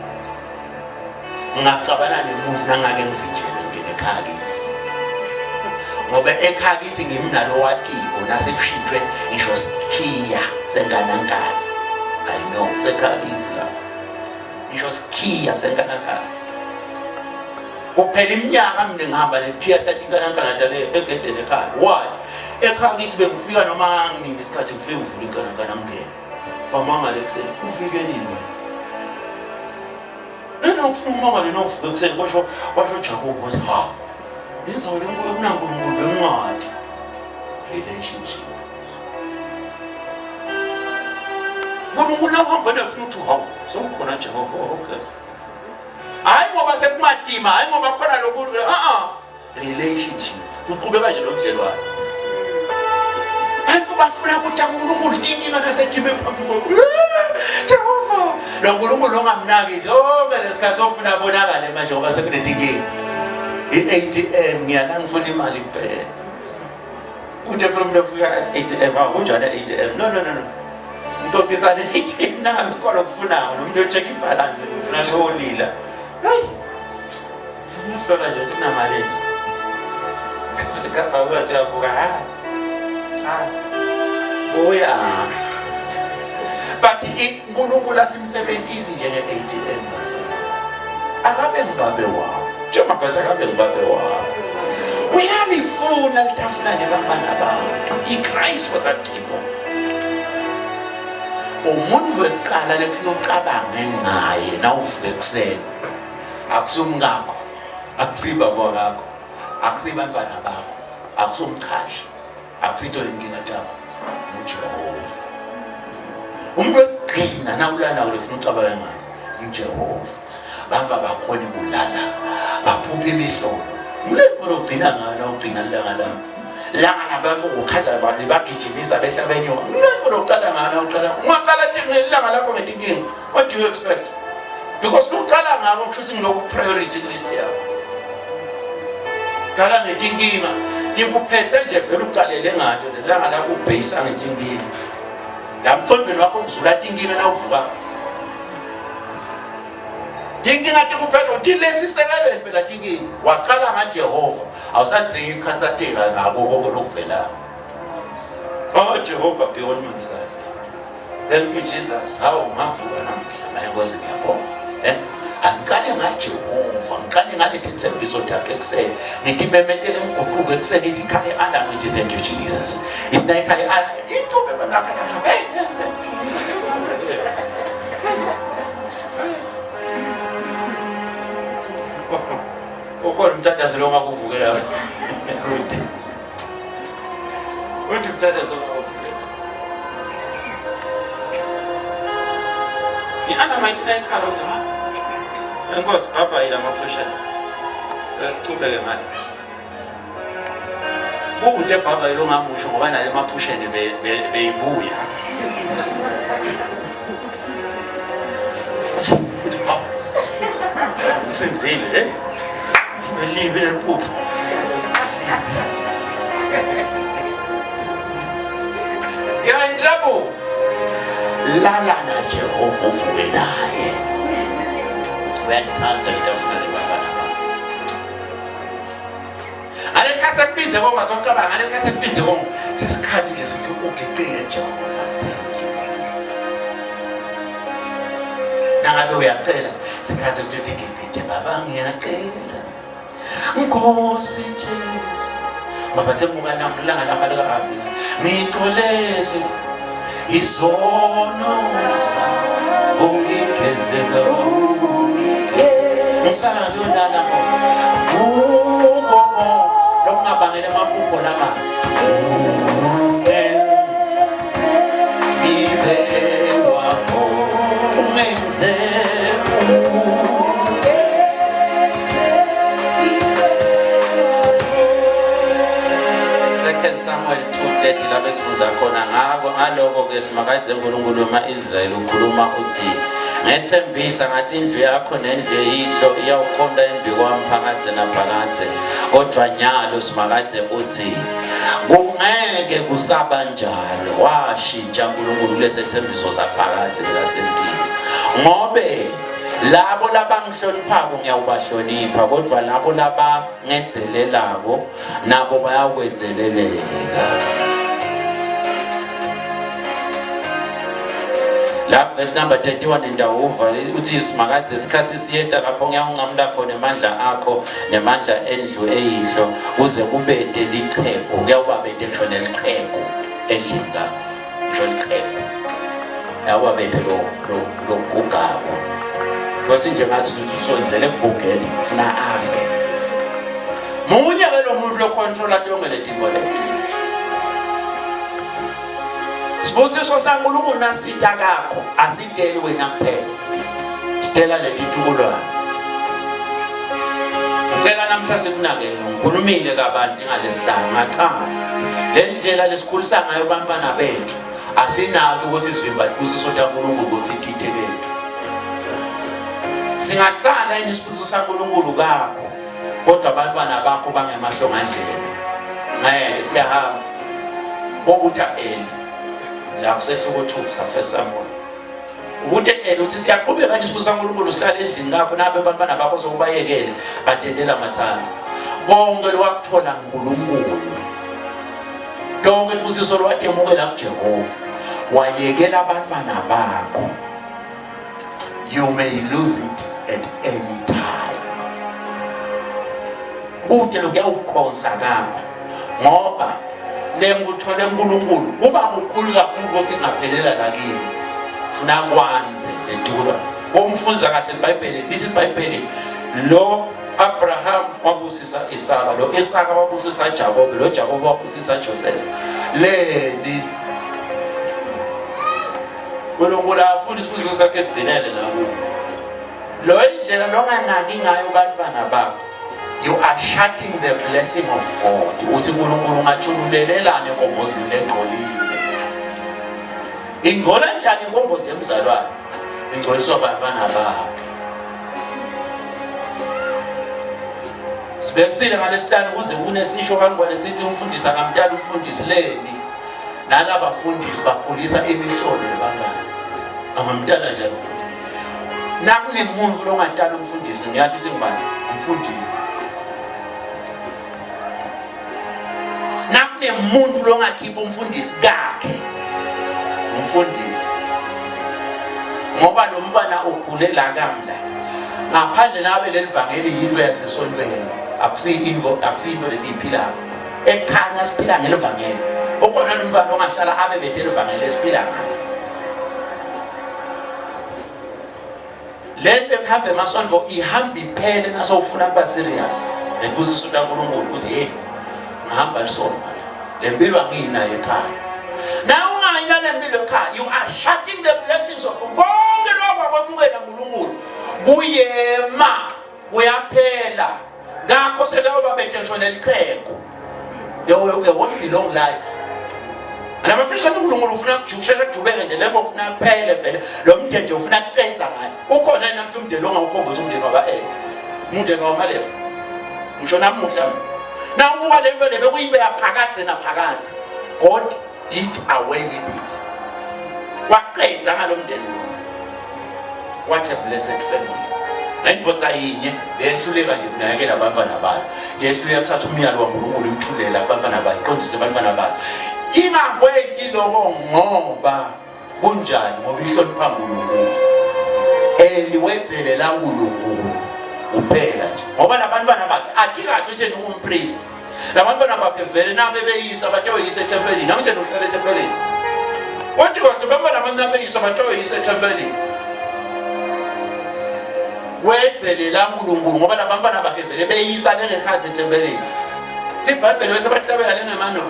ngingacabana nemuvu nangake ngivinjele ngene ekhaya kithi ngoba ekhaya kithi ngimnalo watiko nasekushintshwe ngisho sikhiya senganangane. I know ekhaya kithi la ngisho sikhiya senganangane kuphela iminyaka mina ngihamba nekhiya tatinganangane dale egedeni ekhaya. Why? Ekhaya kithi bengifika noma ngini isikhathi ngifike uvula inganangane ngene bamangale kuseni ufike nini wena ufuna umangale novuka kuseni basho Jacob wathi ha lenza lenkulu kunankulunkulu bengwathi relationship uNkulunkulu uhamba nefuna ukuthi hawu sokukhona Jehova. Okay, hayi ngoba sekumadima, hayi ngoba khona lokhu relationship uqhubeka nje nobudlelwane. Abantu bafuna ukuthi uNkulunkulu tinkinga nasedime phambi kwakho Jehova lo uNkulunkulu ongamnaki nje lesikhathi ofuna bonakale manje ngoba sekunetinkinga. I-ATM ngiyana ngifuna imali kuphela kude phela umuntu afika ATM kunjani ATM no ngitokisana ATM nami khona kufunayo nomuntu ocheck ibalance ufuna ke olila hayi ngihlola nje ukuthi kunamali ngapha kwathi abuka oya but uNkulunkulu asimsebenzisi njenge-ATM akabe mbabe wakho njengoba bathi akabe mbabe wakho uyalifuna litafuna nebafana bakhe. He cries for that people. Umuntu weqala lekufuna ucabange ngaye nawuvuka ekuseni akusumngakho akusibaba wakho akusibantwana bakho akusumchashi akusito inkinga yakho uJehova. Umuntu weqina nawulala ulefuna ucabange ngaye uJehova. Bamba bakhona kulala baphupha imihlobo umlefuna ugcina ngala ugcina langa nabantu ukhaza abantu bagijimisa behla benyoka umlefuna uqala ngala uqala ungaqala ilanga lakho ngetinkinga. What do you expect? Because uqala ngalo kushuthi ngilokhu priority list yakho qala ngetinkinga tikuphethe nje vele uqalele ngato langa lakho ubhayisa ngetinkinga la mqondweni wakho kuzula tinkinga nawuvuka tinkinga tikuphethe uthi lesisekelweni phela tinkinga waqala ngaJehova awusadzingi ikhathazeka ngako konke lokuvela. Jehova ke on my side. Thank you Jesus. Hawu ngavuka namhla mayenkosi ngiyabonga angicale ngaJehova ngicale ngalethi thembiso takhe ekuseni ngithi memetele ngiguquke ekuseni ithi khale alarm ithi thank you Jesus. Isinayi khale alarm into bebana khale ukhona umthandazo lo ngakuvukela Ruth uthi umthandazo ngakuvukela ana mayisina ikhalo uthi enkosi baba ila maphusha sesichubeke mali ukuthi baba ilo ngamusho ngoba nale maphushene beyibuya senzile believe in poop. You're in trouble. Lala na Jehova uvuke naye. Uyalithatha litafuna lebafana bakhe. Alesikhathi sekubinze konga sokucabanga, alesikhathi sekubinze konga sesikhathi nje sokuthi ugeqike Jehova. Nangabe uyacela sikhathi ukuthi ugeqike baba ngiyacela. Nkosi Jesu baba semuka namlanga lamalaka abi ngitholele izono ungikezela ngisalo lana Nkosi ugogo lokungabangela amaphupho lama ibe wakho umenze Samuel 2:30 lapho esifunza khona ngaloko ke simakadze uNkulunkulu ema-Israyeli ukhuluma uthi ngethembisa ngathi indlu yakho nendlu yihlo iyawukhonda embi kwami phakade naphakade kodwa nyalo simakadze uthi kungeke kusaba njalo washintsha uNkulunkulu lesethembiso saphakade lasendlini ngobe labo labangihloniphako ngiyawubahlonipha kodwa labo labangenzelelako nabo bayakwenzeleleka. La verse number 31 indawuva uthi simakadze isikhathi siyeda lapho ngiyawuncamula khona amandla akho nemandla endlu eyihlo kuze kubede liqhego kuyawubabede ngisho neliqhego endlini kakho ngisho liqhego yawubabede lo gugako Because in Jamaat usonzele kugugeni ufuna afe. Munye ke lo muntu lo controller yonke le dimolect. Sibusiso saNkulunkulu nasita kakho asiteli wena kuphela. Sitela letitukulwana. Ngicela namhla sekunakele ngikhulumile kabantu ngalesihlanu ngachaza. Le ndlela lesikhulisa ngayo abantwana bethu asinaki ukuthi isivimba sibusiso saNkulunkulu ukuthi ididekeke. Singahlala inisibusiso saNkulunkulu kakho kodwa abantwana bakho bangemahlongandlebe ngeke siyahamba bobuta eli la kusehlukuthisa first Samuel ukuthi eli uthi siyaqhubeka inisibusiso saNkulunkulu sihlale endlini kakho nabe abantwana bakho sokubayekele badedela amathanza konke lokwakuthola uNkulunkulu konke inisibusiso lwatemukela kuJehova wayekela abantwana bakho. You may lose it at any time. Ute lo kuyawukhonsa kakho ngoba lenguthole uNkulunkulu kuba kukhulu kakhulu ukuthi ngaphelela lakini ufuna kwanze letulwa bomfunza kahle iBhayibheli lisi iBhayibheli lo Abraham wabusisa Isaka lo Isaka wabusisa Jacob lo Jacob wabusisa Joseph leli uNkulunkulu afuna isibusiso sakhe esidinele nakubo lo indlela longanaki ngayo abantwana bakho you are shutting the blessing of God uthi uNkulunkulu ungathululelelana enkombozini engcolile ingcola njani inkombozi yemzalwane ingcoliswa abantwana bakhe sibekisile ngalesihlanu kuze kunesisho kangwane sithi umfundisi akamtala umfundisi leni nalaba bafundisi bakhulisa imihlolo yabantwana angamtala njalo umfundisi nakunemuntu longatala umfundisi ngiyathi singubani umfundisi nakunemuntu longakhipha umfundisi kakhe umfundisi ngoba lo mfana ukhulela kamla ngaphandle nabe lelivangeli yinto yasesonweni akusiyo lesiyiphilayo ekhanya siphila ngelivangeli ukhona nomfana ongahlala abe bethe elivangeli esiphila ngalo lento ekuhamba emasonto ihamba iphele nasawufuna kuba serious lebusiso laNkulunkulu ukuthi hey ngihamba lisonto lempilo anginayo ekhaya na ungayina lempilo ekhaya you are shutting the blessings of konke lokho kwamukela uNkulunkulu kuyema kuyaphela ngakho sekayoba bethenjona liqhego they won't be long life and abafisa uNkulunkulu ufuna ukusheshe kujubeke nje lepo ufuna kuphele vele lo mndeni nje ufuna kucenza ngayo ukhona namhla umndeni ongawukhomboza umndeni wakaEli umndeni wamaLevi ngisho namuhla na ubuka lento le bekuyibeka phakade naphakade God did away with it waqedza ngalo mndeni what a blessed family ayivotsa yinye lehluleka nje kunakekela abantwana bayo lehluleka kuthatha umyalo kaNkulunkulu uthulela abantwana bayo iqondise abantwana bayo ingakweti lokho ngoba kunjani ngoba ihlonipha uNkulunkulu eliwenzelela uNkulunkulu uphela nje ngoba labantwana bakhe athi kahle utheni umpriest labantwana bakhe vele nabe beyisa batoyisa eThempelini nami senu uhlala eThempelini wathi kahle bamba labantwana beyisa batoyisa eThempelini wenzelela uNkulunkulu ngoba labantwana bakhe vele beyisa ngehathi eThempelini iBhayibheli bese bahlabela lengemano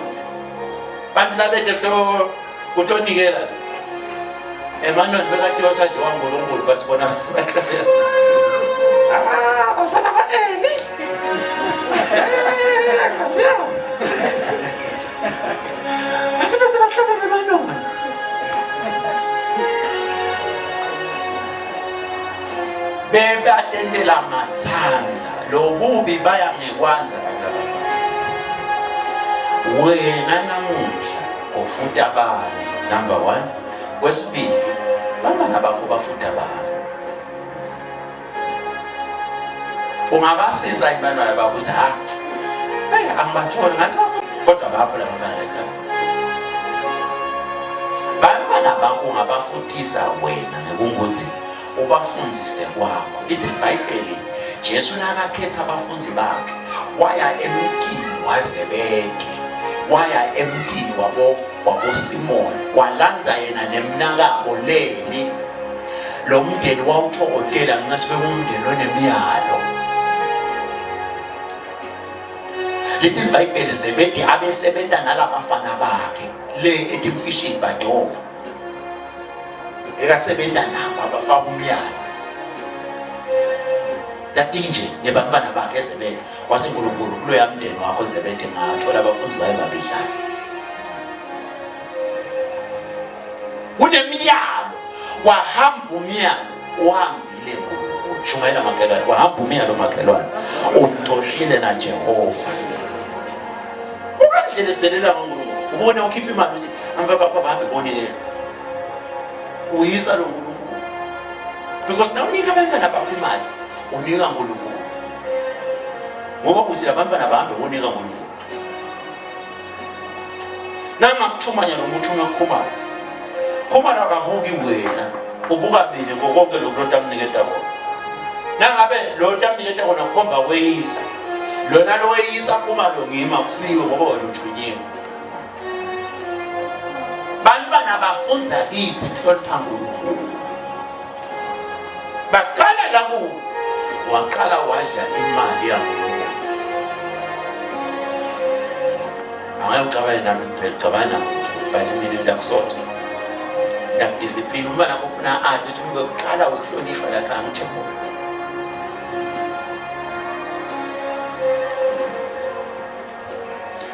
bantu labethe kutonikela Emmanuel bekade wasadliwa uNkulunkulu bathi bona bahlabela afana kaEli Base bahlabele emanongana. Bebatendela mathanza lobubi bayangekwanza laba. Wena namuhla ufuta bani? Number 1. Kwesibili, bangana bakho bafuta bani? Ungabasiza ibantwana bakho ukuthi angibatholi ngathi kodwa bakho laba bantwana ekhaya. Bantwana bakho ungabafutisa wena ngokuthi ubafundzise kwakho. Lithi iBhayibheli Jesu nakakhetha abafundi bakhe waya emntini waZebedi, waya emntini wabo Simon, walanza yena nemnakabo leni. Lo mndeni wawuthokotela ngathi bekumndeni onemiyalo. Lithi iBhayibheli Zebedi abesebenza nalabafana bakhe le etimfishini badoba. Ekasebenza nabo abafaka umyalo. Datinje nebafana bakhe eZebedi wathi uNkulunkulu kuloya mndeni wakho eZebedi ngathola abafundi baye babihlala. Unemiyalo wahamba umyalo uhambile uNkulunkulu. Shumayela makhelwane wahamba umyalo makhelwane umxoshile na Jehova. Ukandlela isidelela ngoNkulunkulu. Ubone ukhipha imali uthi amva bakho bahambe bonike. Uyisa lo Nkulunkulu. Because now unika abantwana bakho imali unika uNkulunkulu. Ngoba uthi labantwana bahambe bonika uNkulunkulu. Nama kuthumanya nomuntu unokhumana. Khumana akabuki wena. Ubuka mina ngokonke lokho amniketa kona. Nangabe lo amniketa kona khomba weyisa. Lona lo weyisa phuma lo ngima kusiwe ngoba wena uthunyiwe. Bantwana bafunza kithi kuhlonipha uNkulunkulu. Baqala labo waqala wadla imali yaNkulunkulu. Angayucabana nami kuphela cabana bathi mina ndakusotha. Ndakudiscipline umntwana kokufuna athi ukuthi uqala uhlonishwa la khaya uJehova.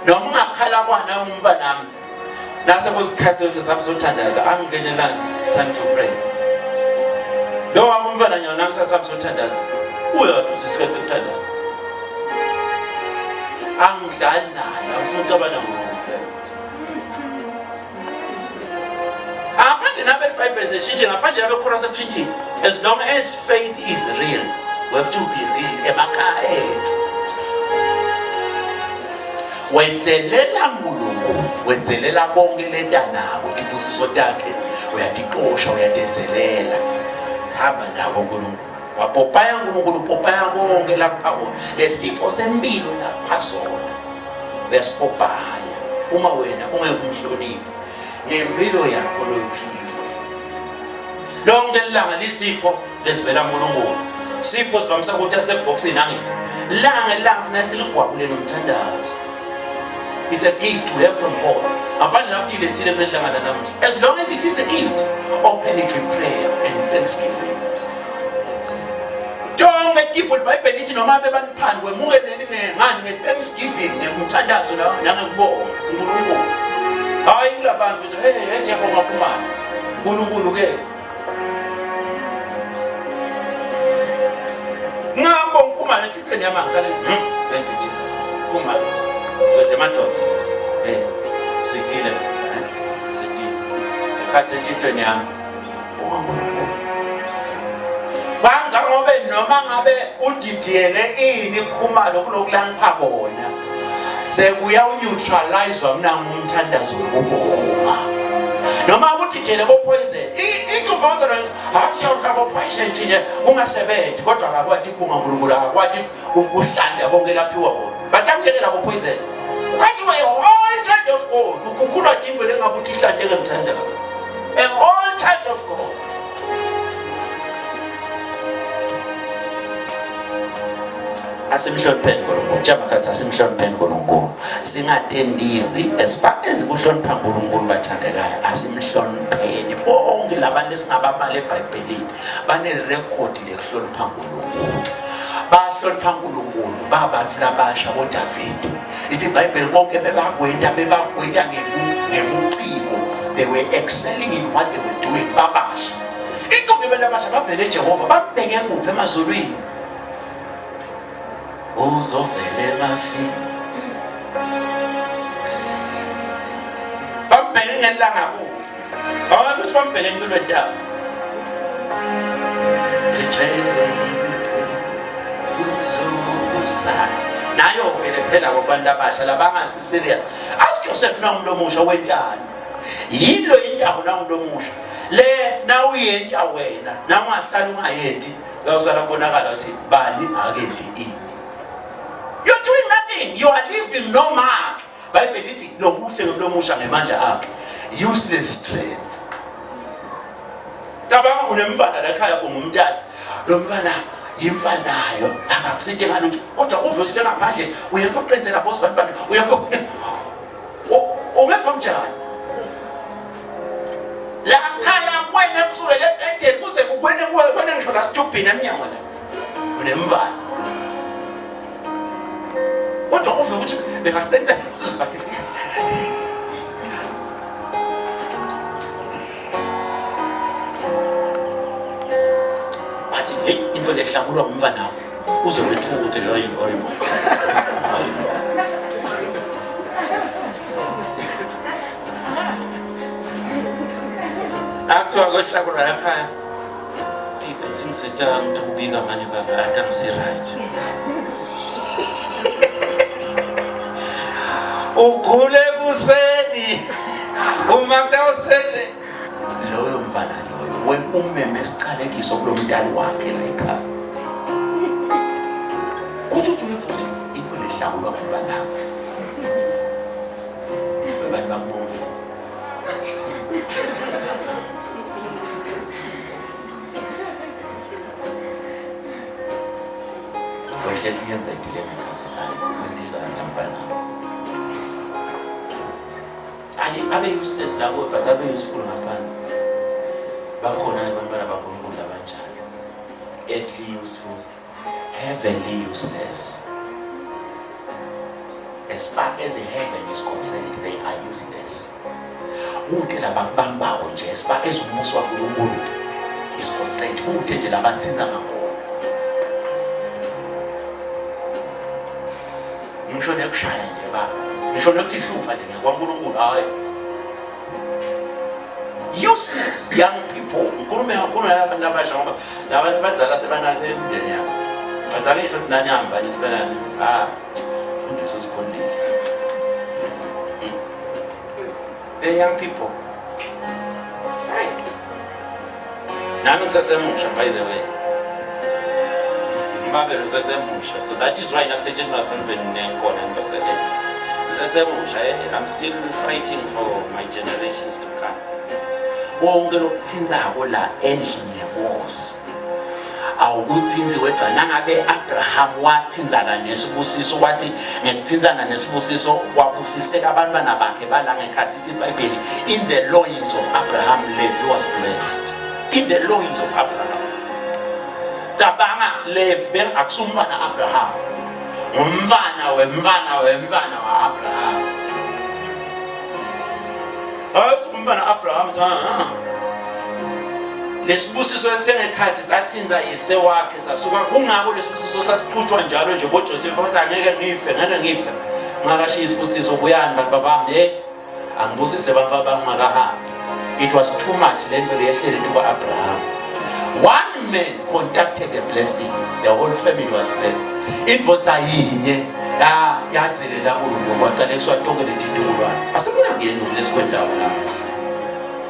Noma ungakhala kwana umntwana nase kusikhathi ukuthi samsothandaza angingenelani, it's time to pray. Lo wami umntwana nyana nami samsothandaza uyathi usisikhathi sokuthandaza. Angidlali naye angifuni ucabana ngokuphela. Apart from Bible says, apart from Quran says, as long as faith is real, we have to be real. Wenzelela uNkulunkulu, wenzelela bonke lentanako, ibusiso takhe, uyadixosha, uyadenzelela. Thamba nabo uNkulunkulu. Wapopaya uNkulunkulu, popaya konke lapha bona. Lesipho sempilo lapha sona. Uyasipopaya. Uma wena ungekemhloniphi, ngempilo yakho loyiphiwe. Lonke ilanga lisipho lesivela kuNkulunkulu. Sipho sivamisa ukuthi asebhoxini angithi. Ilanga funa siligwabule nomthandazo. It's a gift we have from God. As long as it is a gift, open it with prayer and thanksgiving. Don't get people by Benito no matter than pan when moving and thanksgiving and muthandazo na go. I will abandon with hey, let's have a command. Gulu ge. Now, come on, she can have thank you, Jesus. Come on. Because my thoughts, hey, sitile, sitile. Khathe chitweni yami. Banga ngobe noma ngabe udidiyele ini khumalo kulokulangipha kona. Sekuya neutralize mina ngumthandazo wokubonga. Noma udidiyele bo poison. Intombazo akusiyawuhla bo poison nje ungasebenzi kodwa akakwazi ukubonga uNkulunkulu akakwazi ukuhlanda bonke laphiwa bona. But I'm getting a poison. What you all child of God? You could not think with about this and and all child of God. Asimhlon pen kolongo, Jamakata asimhlon pen kolongo. Singatendisi as far as kuhlon phangulungu bathandekayo asimhlon pen. Bonke labantu esingabamali eBhayibhelini bane record lekuhlon phangulungu. bahlonipha uNkulunkulu babantu labasha boDavide. Ithi iBhayibheli konke bebagwenta ngebuciko. They were excelling in what they were doing. Babasha. Intombi belabasha babheke eJehova, babheke kuphi emazulwini. Uzovele emafi. Babheke ngelanga kuwe. Awukuthi bambheke empilo yetaba. Nayo ke phela kwabantu abasha labangasi serious. Ask yourself namuntu omusha wentana. Yilo intabo namuntu omusha. Le na uyenta wena, na ungahlala ungayenti, uyosala kubonakala ukuthi bani akenti ini. You're doing nothing. You are living no mark. Bible lithi lobuhle lomusha ngemandla akhe. Useless strength. Cabanga unemfana la ekhaya ungumntana. Lo mfana imfanayo akakusithi ngalutho kodwa uvusile ngaphandle uyakuqenzela boss bantwana ungeva njani la khala kwena kusukela eqedeni kuze kubone ngisho la stupid emnyango la unemfana kodwa uve ukuthi bengaqenzela lehlakulwa ngumfana wakho uze wethuka ukuthi hayi akuthiwa kwehlakulwa lakhaya bengisetha ngikubika manje baba ata ngisi-right ugule kuseni uma kutawusethe loyo mfana umeme esichalekiso kulo mntali wakhe la ekhaya uthi futhi imfundo ehlakulwa ngumfana abantu bakubonga kweshe ndiyembedile ngachasisayo ndika ngumfana abe useless labo but abe useful ngaphandle bakhona abantwana baNkulunkulu abanjalo earthly useful heavenly useless. As far as the heaven is concerned they are useless. Ude labakubambayo nje as far as umuso waNkulunkulu is concerned ude nje labansinza ngakhona ngisho nekushaya nje baba ngisho nokuthi hlupha nje ngakwaNkulunkulu hayi useless young people. Ngikume kakhulu labantu abasha ngoba labantu abadzala sebanake emndeni yabo. Badzala ngisho nani hamba nisibelani fundisa isikoleni. The young people. Hey. Nami ngisasemusha by the way. Mbabe usasemusha. So that is why nakusetshenziswa ngafundweni nenkona ngibasebenza. Usasemusha. I'm still fighting for my generations to come. Bonke lokuthinzako la endlini yenkosi awukuthinzi wedwa nangabe Abraham wathinzana nesibusiso wathi ngekuthinzana nesibusiso kwabusiseka abantwana bakhe bala ngekhathi ithi iBhayibheli in the loins of Abraham Levi was blessed. In the loins of Abraham tabanga Levi bengakusumfana Abraham umfana wemfana wa Abraham umfana Abraham lesibusiso esingekhathi sathinza yise wakhe sasuka kungako lesibusiso sasiqhutshwa njalo nje boJoseph wathi angeke ngife ngakashiya isibusiso kuyani bafana bami angibusise bafana bami ngakahambi. It was too much lento leyehlele into Abraham. One man contacted a blessing, the whole family was blessed. Indvodza yinye yacelela uLungu wacala kuswatonke letitukulwana asikunakeni lesikwendawo la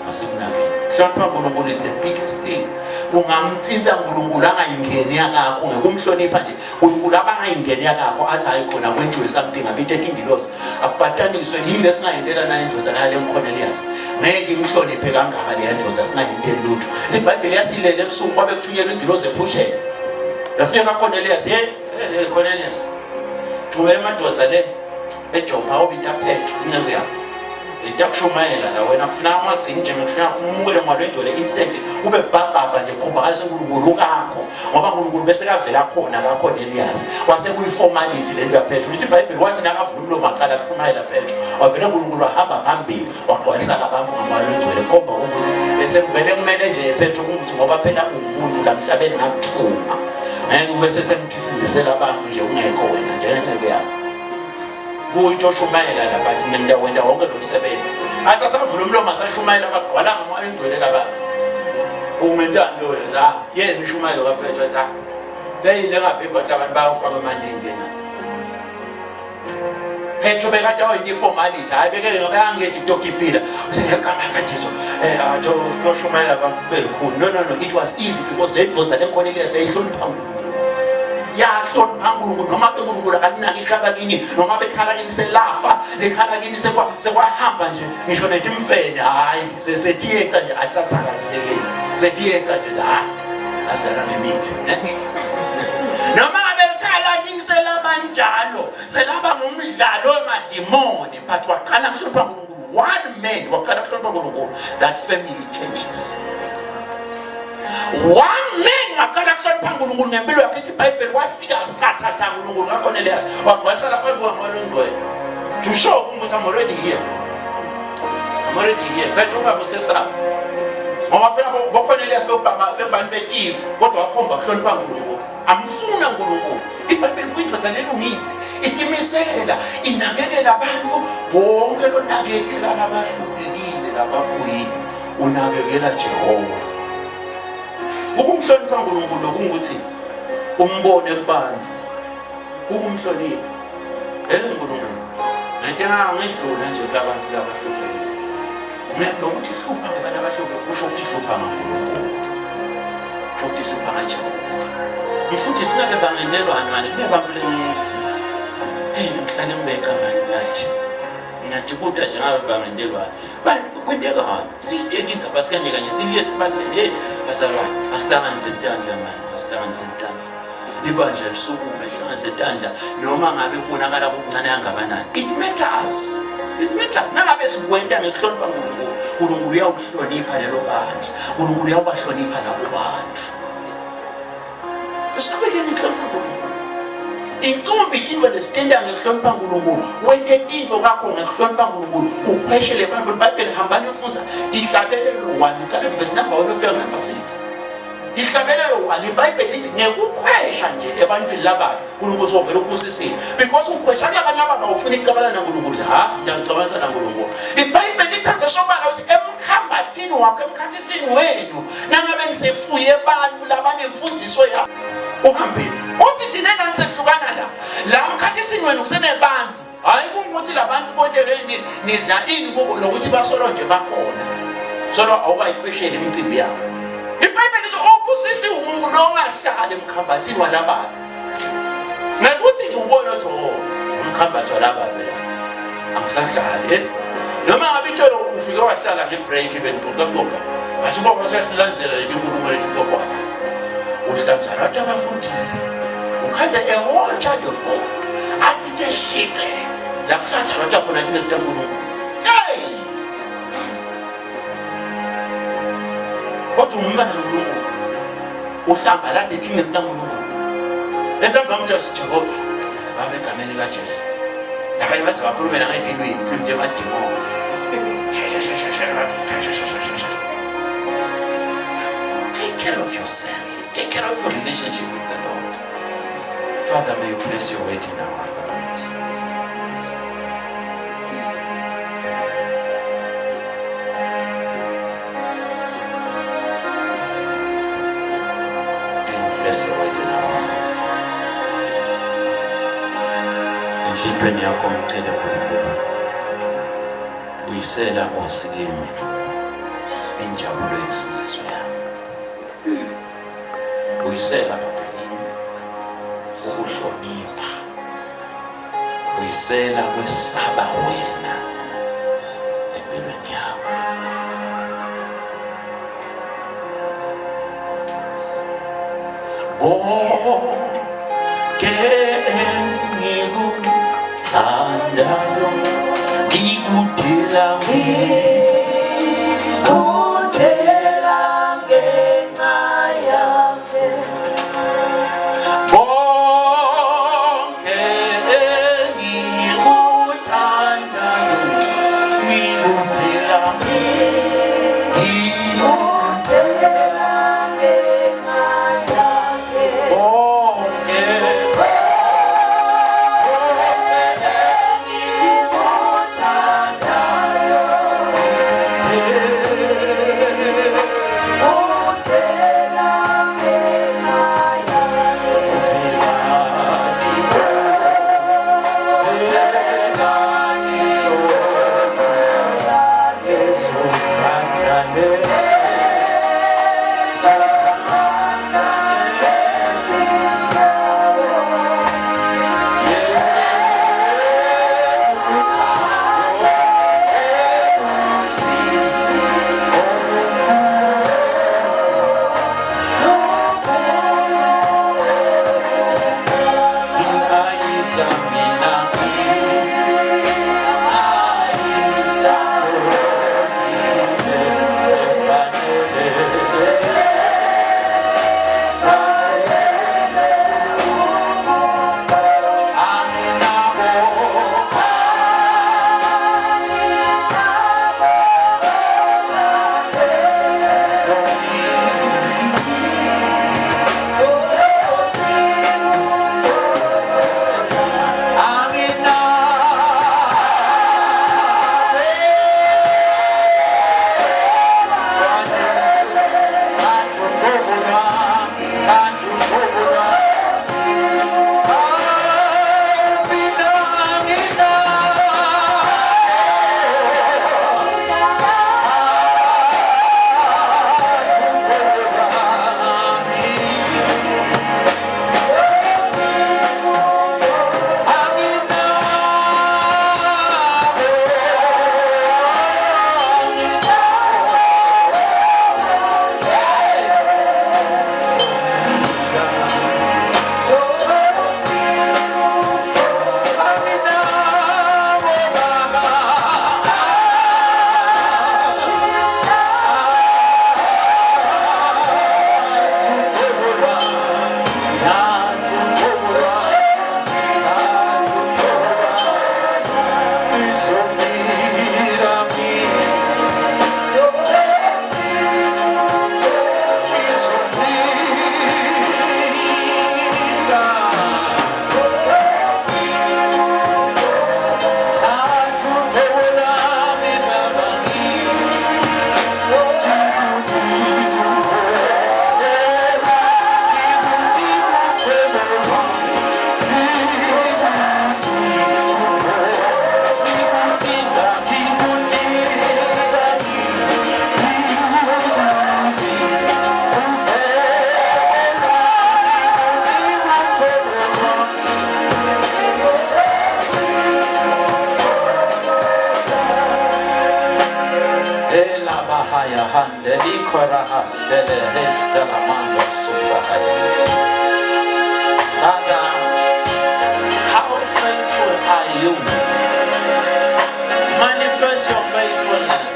asikunakeni hlonipha uNkulunkulu is the biggest thing. Ungamthinta uNkulunkulu angayingeni yakakho ngekumhlonipha nje uNkulunkulu abangayingeni yakakho athi hayi khona kwentiwe something abithethe indilozi akubhataniswe yile singayendela nayo indvodza nayo leCornelius ngeke imhloniphe kangaka le ndvodza singayenteli lutho. iBhayibheli yathi lele ebusuku kwabe kuthunyelwa indilozi ephusheni yafika kaCornelius Cornelius thume emadvodza le eJopha obita Petru incebo yakhe itakushumayela la wena kufuna amagcini nje ngifuna umukele ngwalwendole instant ube bhabhabha nje khombalisa uNkulunkulu kakho ngoba uNkulunkulu bese kavela khona lapho Elias wase kuyiformality lento yaPetro lithi iBhayibheli wathi nakavula umlomo aqala kushumayela Petro wavela uNkulunkulu wahamba phambili waqwalisa labantu ngamalwendole komba ukuthi bese kuvele kumele nje Petro ukuthi ngoba phela umuntu la emhlabeni ngakuthuma ngeke bese semthisizisela abantu nje ungekho wena njengento yakho kuyinto shumayela lapha sinenda wenda wonke lo msebenzi athi asavula umlomo asashumayela abagqwala ngamalwendole labantu umentando wenza yena ishumayelo kaPetro athi seyile ngafika abantu bayafaka emandini Petro bekade oyinto formality hayi beke ngabangethi dokipila ngegama kaJesu ajo shumayela abantu bekhulu no it was easy because le ndvodza lenkonile seyihlonipha uNkulunkulu yahlonipha uNkulunkulu noma beNkulunkulu akanaki ikhala kini noma bekhala kini selafa lekhala kini sekwahamba nje ngisho netimfene hayi sesetiyeca nje atsathakathilekile setiyeca nje asidala ngemithi noma bekhala kini selaba njalo selaba ngumdlalo wemadimoni but waqala kuhlonipha uNkulunkulu one man waqala kuhlonipha uNkulunkulu that family changes one man ngaqala kuhlonipha uNkulunkulu ngempilo yakhe iBhayibheli wafika ukathatha uNkulunkulu ngakho Elias wagcwalisa lapha ngamalwendole to show ukuthi I'm already here Petro ngabusesa ngoba phela bokhona Elias bebani betifu kodwa wakhomba kuhlonipha uNkulunkulu amfuna uNkulunkulu iBhayibheli kuyindvodza nelungile itimisela inakekela abantu bonke lonakekela labahluphekile labaphoyile unakekela Jehova ukumhlonipha uNkulunkulu kungukuthi umbone kubantu ukumhlonipha uNkulunkulu ngentanga ngidlula nje kubantu labahluphekile nokuthi hlupha ngabantu abahluphekile kusho ukuthi hlupha ngaNkulunkulu kusho ukuthi hlupha ngaJehova mfuthi singabe bangenelwana manje kube abantu namhlanje ngibeka manje nathi mina ndibuda nje ngabe bangenelwana kwenteka siyitshekile abasikanje kanye siliye sibalele bazalwane asihlanganise intandla manje asihlanganise intandla ibandla lisukume ihlanganise intandla noma ngabe kubonakala okuncane kangakanani it matters nangabe sikwenta ngekuhlonipha uNkulunkulu uyawuhlonipha lelo bandla uNkulunkulu uyabahlonipha labo bantu siqhubeke ngikuhlonipha uNkulunkulu intombi itinto lesitenda ngekuhlonipha uNkulunkulu wente tinto kakho ngekuhlonipha uNkulunkulu upheshele abantu iBhayibheli hambani ufunza dihlabelelo 1 uqale verse number 1 ufika number 6 dihlabelelo 1 iBhayibheli lithi ngekukhwesha nje ebantwini labayo uNkulunkulu sovela ukubusisile because ukhwesha kulabanye abantu awufuni icabana naNkulunkulu ngiyacabanisa naNkulunkulu iBhayibheli lithatha sobala ukuthi emkhambathini wakho emkhathisini wenu nangabe ngisefuye abantu labane imfundiso yakho uhambile uthi thina nanisehlukana la mkhathisini wenu kusenebantu hayi kungukuthi labantu bonke nidla ini kubo nokuthi basolo nje bakhona solo awubayiqhweshela imicimbi yakho iBhayibheli lithi ubusisi umuntu ongahlala emkhambathini walabantu ngakuthi nje ubone ukuthi umkhambathi walabantu angisahlali noma ngabe itolo ufike wahlala ngebreak benixoxa bathi ngoba sesilandzela inkulumo lesikokwana uhlanjana athi abafundisi ukhatha a whole child of God athi teshike la kuhlanjana athi khona inceda uNkulunkulu kodwa umntana kaNkulunkulu uhlamba la ndithi inceda uNkulunkulu lesamba umthathi Jehova babe egameni kaJesu abanye baze bakhulumela ngedilweni nje madimoni take care of yourself. Take care of your relationship with the Lord. Father, may you place your weight in our hearts. May you place your weight in our hearts. Enhlizweni yakho umcele uNkulunkulu. Buyisela ngosikimi injabulo yesizwe yakho. Buyisela babelini ukuhlonipha buyisela kwesaba wena empilweni yakho konke engikuthandayo ngikudela Father, how faithful are you? Manifest your faithfulness.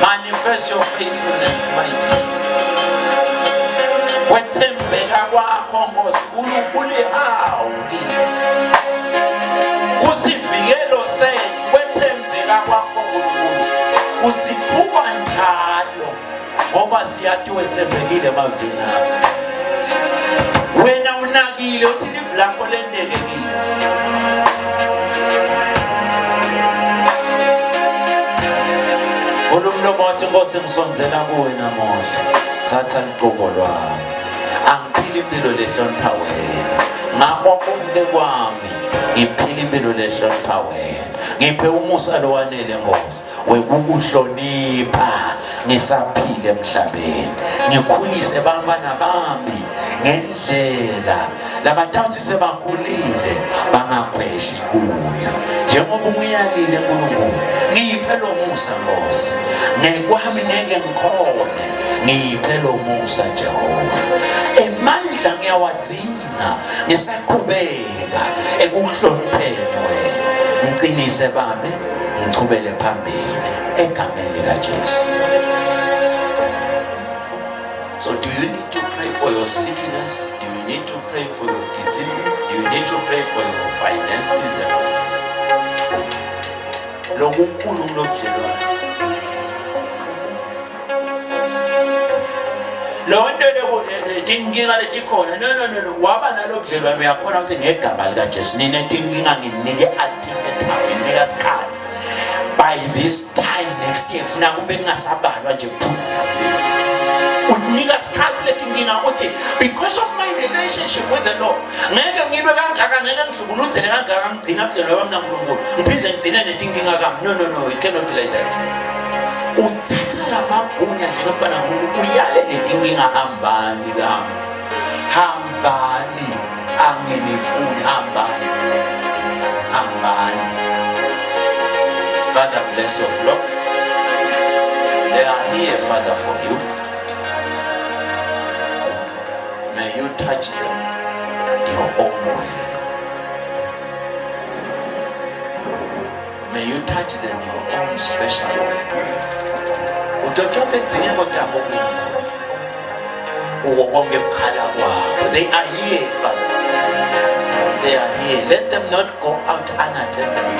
Manifest your faithfulness, mighty Jesus. Wethembeka kwakho Nkosi ulihawu kithi. Kusivikelo sethu wethembeka kwakho Nkulunkulu. Usikhupha njalo ngoba siyathi wethembekile emavini akho. Wena unakile uthi live lakho lendeke kithi. Umlomo wathi Nkosi ngisonzela kuwe namuhla. Thatha liqobo lwami. Angiphile impilo lehlonipha wena. Ngakho konke kwami ngiphile impilo lehlonipha wena. Ngiphe umusa lo wanele Nkosi. Wekukuhlonipha ngisaphile emhlabeni. Ngikhulise bantwana bami ngendlela labatawuthi sebakhulile bangakhweshi kuyo. Njengoba ungiyalile Nkulunkulu, ngiphe lo musa Nkosi. Nekwami ngeke ngikhone, ngiphe lo musa Jehova. Emandla ngiyawadzinga ngisaqhubeka ekuhlonipheni wena. Ngiqinise babe ngichubele phambili egameni likaJesu. So do you need to pray for your sickness? Do you need to pray for your diseases? Do you need to pray for your finances? Lokukhulu kunobudlelwane. Lonto letinkinga letikhona no waba nalo budlelwane uyakhona ukuthi ngegama likaJesu ninenkinga nginike ultimatum nginika isikhathi by this time next year ngifuna kube kungasabalwa nje kuphela unika isikhathi letinkinga uthi because of my relationship with the Lord ngeke ngilwe kangaka ngeke ngidlubuluzele kangaka ngigcina budlelwane bami naNkulunkulu ngiphize ngigcine netinkinga kami no it cannot be like that. Uthatha lamagunya njengokufana uyale netinkinga hambani kami anginifuni hambani. Father, bless your flock. They are here, Father, for you. May you touch them your own way. May you touch them your own special way. They are here, Father. They are here. Let them not go out unattended.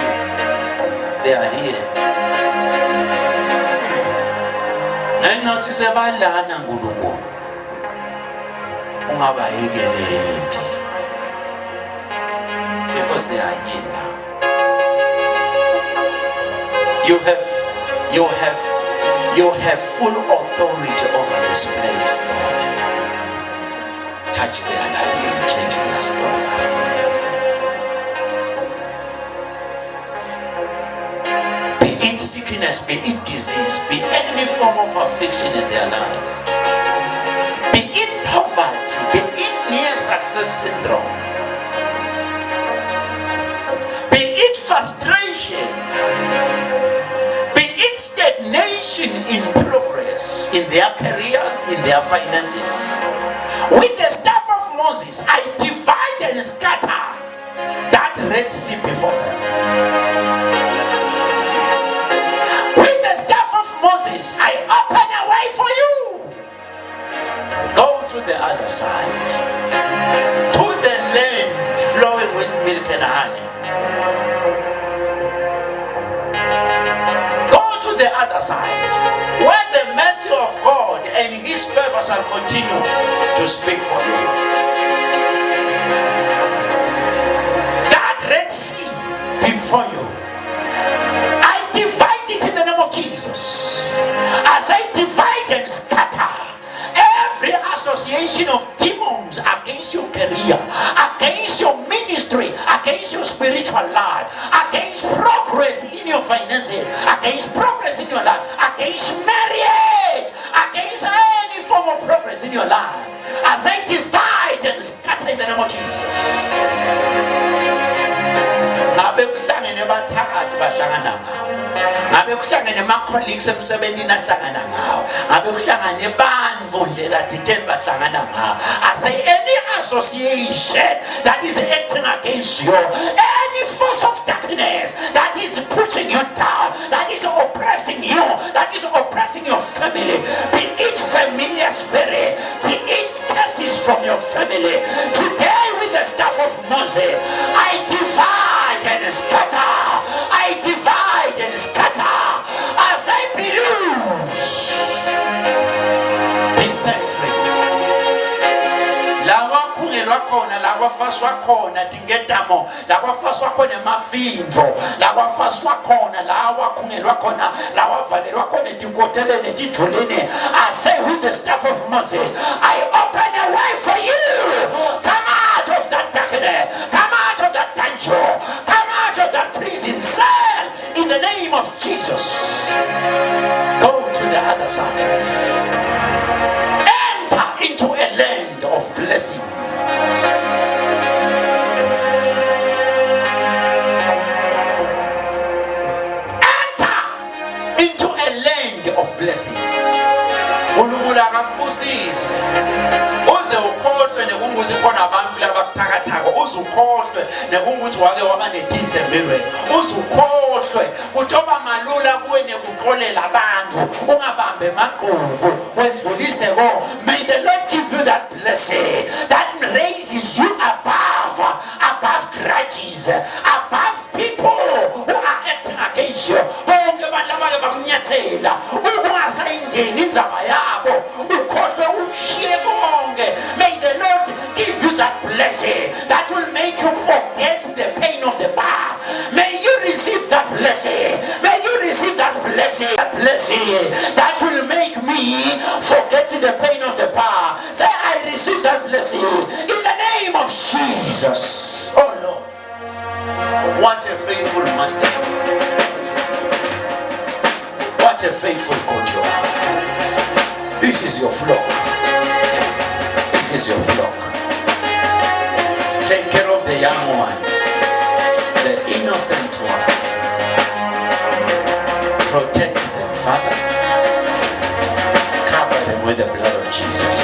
They are here. Because they are here now. You have full authority over this place, Lord. Touch their lives and change their story. Be it sickness, be it disease, be any form of affliction in their lives. Be it poverty, be it near success syndrome. Be it frustration. Stagnation in progress in their careers, in their finances. With the staff of Moses, I divide and scatter that Red Sea before them. With the staff of Moses, I open a way for you. Go to the other side, to the land flowing with milk and honey. The other side, where the mercy of God and His favor shall continue to speak for you. That Red Sea before you, I divide it in the name of Jesus. As I divide and scatter every association of demons against your career, against your ministry, against your spiritual life, against progress in your finances, against progress in your life, against marriage, against any form of progress in your life, as I divide and scatter in the name of Jesus. Ngabe kuhlangene bathakathi bahlangana ngawo, ngabe kuhlangene ama-colleagues emsebenzini ahlangana ngawo, ngabe kuhlangene bandvu nje kathitheni bahlangana ngawo. I say any association that is acting against you, any force of darkness that is pushing you down, that is oppressing you, that is oppressing your family, be it familiar spirit, be it curses from your family, today with the staff of Moses, I divide and scatter. I divide and scatter as I loose. Be set free. Lawa kungelwa khona, lawa faswa khona tingetamo, lawa faswa khona mafindvo, lawa faswa khona, lawa kungelwa khona, lawa valelwa khona tinkotelene tithulene. I say with the staff of Moses, I open a way for you. Come out of that darkness. Come out of that danger. Come out of that prison cell in the name of Jesus. Go to the other side. Enter into a land of blessing. Enter into a land of blessing. uNkulunkulu akakubusise uze ukhohlwe nekungukuthi khona abantu labakuthakathaka, uze ukhohlwe nekungukuthi wake waba nedeeds empilweni, uze ukhohlwe kutoba malula kuwe nekuxolela abantu ungabambe maqubu wendlulise ko. May the Lord give you that blessing that raises you above grudges, above people who are acting against you. Bonke abantu abake bakunyathela ungasayingeni indzaba yabo ukhohlwe ushiye konke. May the Lord give you that blessing that will make you forget the pain of the past. May you receive that blessing. May you receive that blessing. That blessing that will make me forget the pain of the past. Say, I receive that blessing in the name of Jesus. Oh Lord, what a faithful master. What a faithful God you are. This is your flock. This is your flock. Take care of the young ones, the innocent ones. Protect them, Father. Cover them with the blood of Jesus.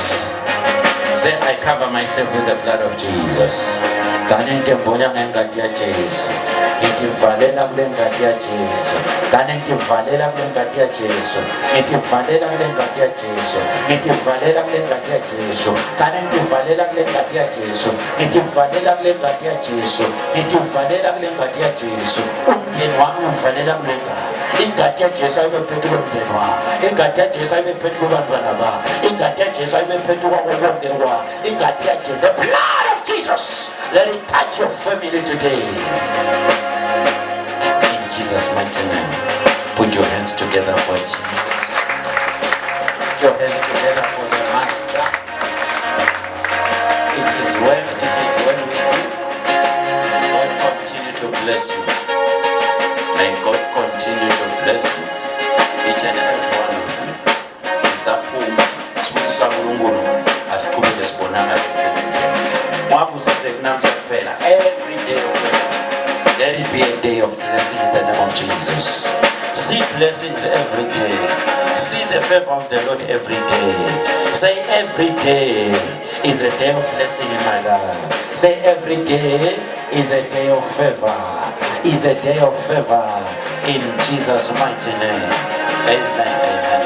Say, I cover myself with the blood of Jesus. Zanente mbonya ngengati ya Jesu. Itivalela kule ngati ya Jesu. Zanente valela kule ngati ya Jesu. Itivalela kule ngati ya Jesu. Itivalela kule ngati ya Jesu. Zanente valela kule ngati ya Jesu. Itivalela kule ngati ya Jesu. Itivalela kule ngati ya Jesu. Umngeni wami uvalela kule ngati. Ingati ya Jesu ayibephethe umndeni wami. Ingati ya Jesu ayibephethe kubantwana bami. Ingati ya Jesu ayibephethe kwakonke kwami. Ingati ya Jesu. The blood of Jesus. Let it touch your family today. In Jesus' mighty name. Put your hands together for Jesus. Put your hands together for the Master. It is well with you. May God continue to bless you. May God continue to bless you. Each and every one of you. Isaphuma sibusa uNkulunkulu asiqhubeke sibonana wabusise kunamhla kuphela. Every day of your life, let it be a day of blessing in the name of Jesus. See blessings every day. See the favor of the Lord every day. Say, every day is a day of blessing in my life. Say, every day is a day of favor. Is a day of favor in Jesus' mighty name. Amen. Amen.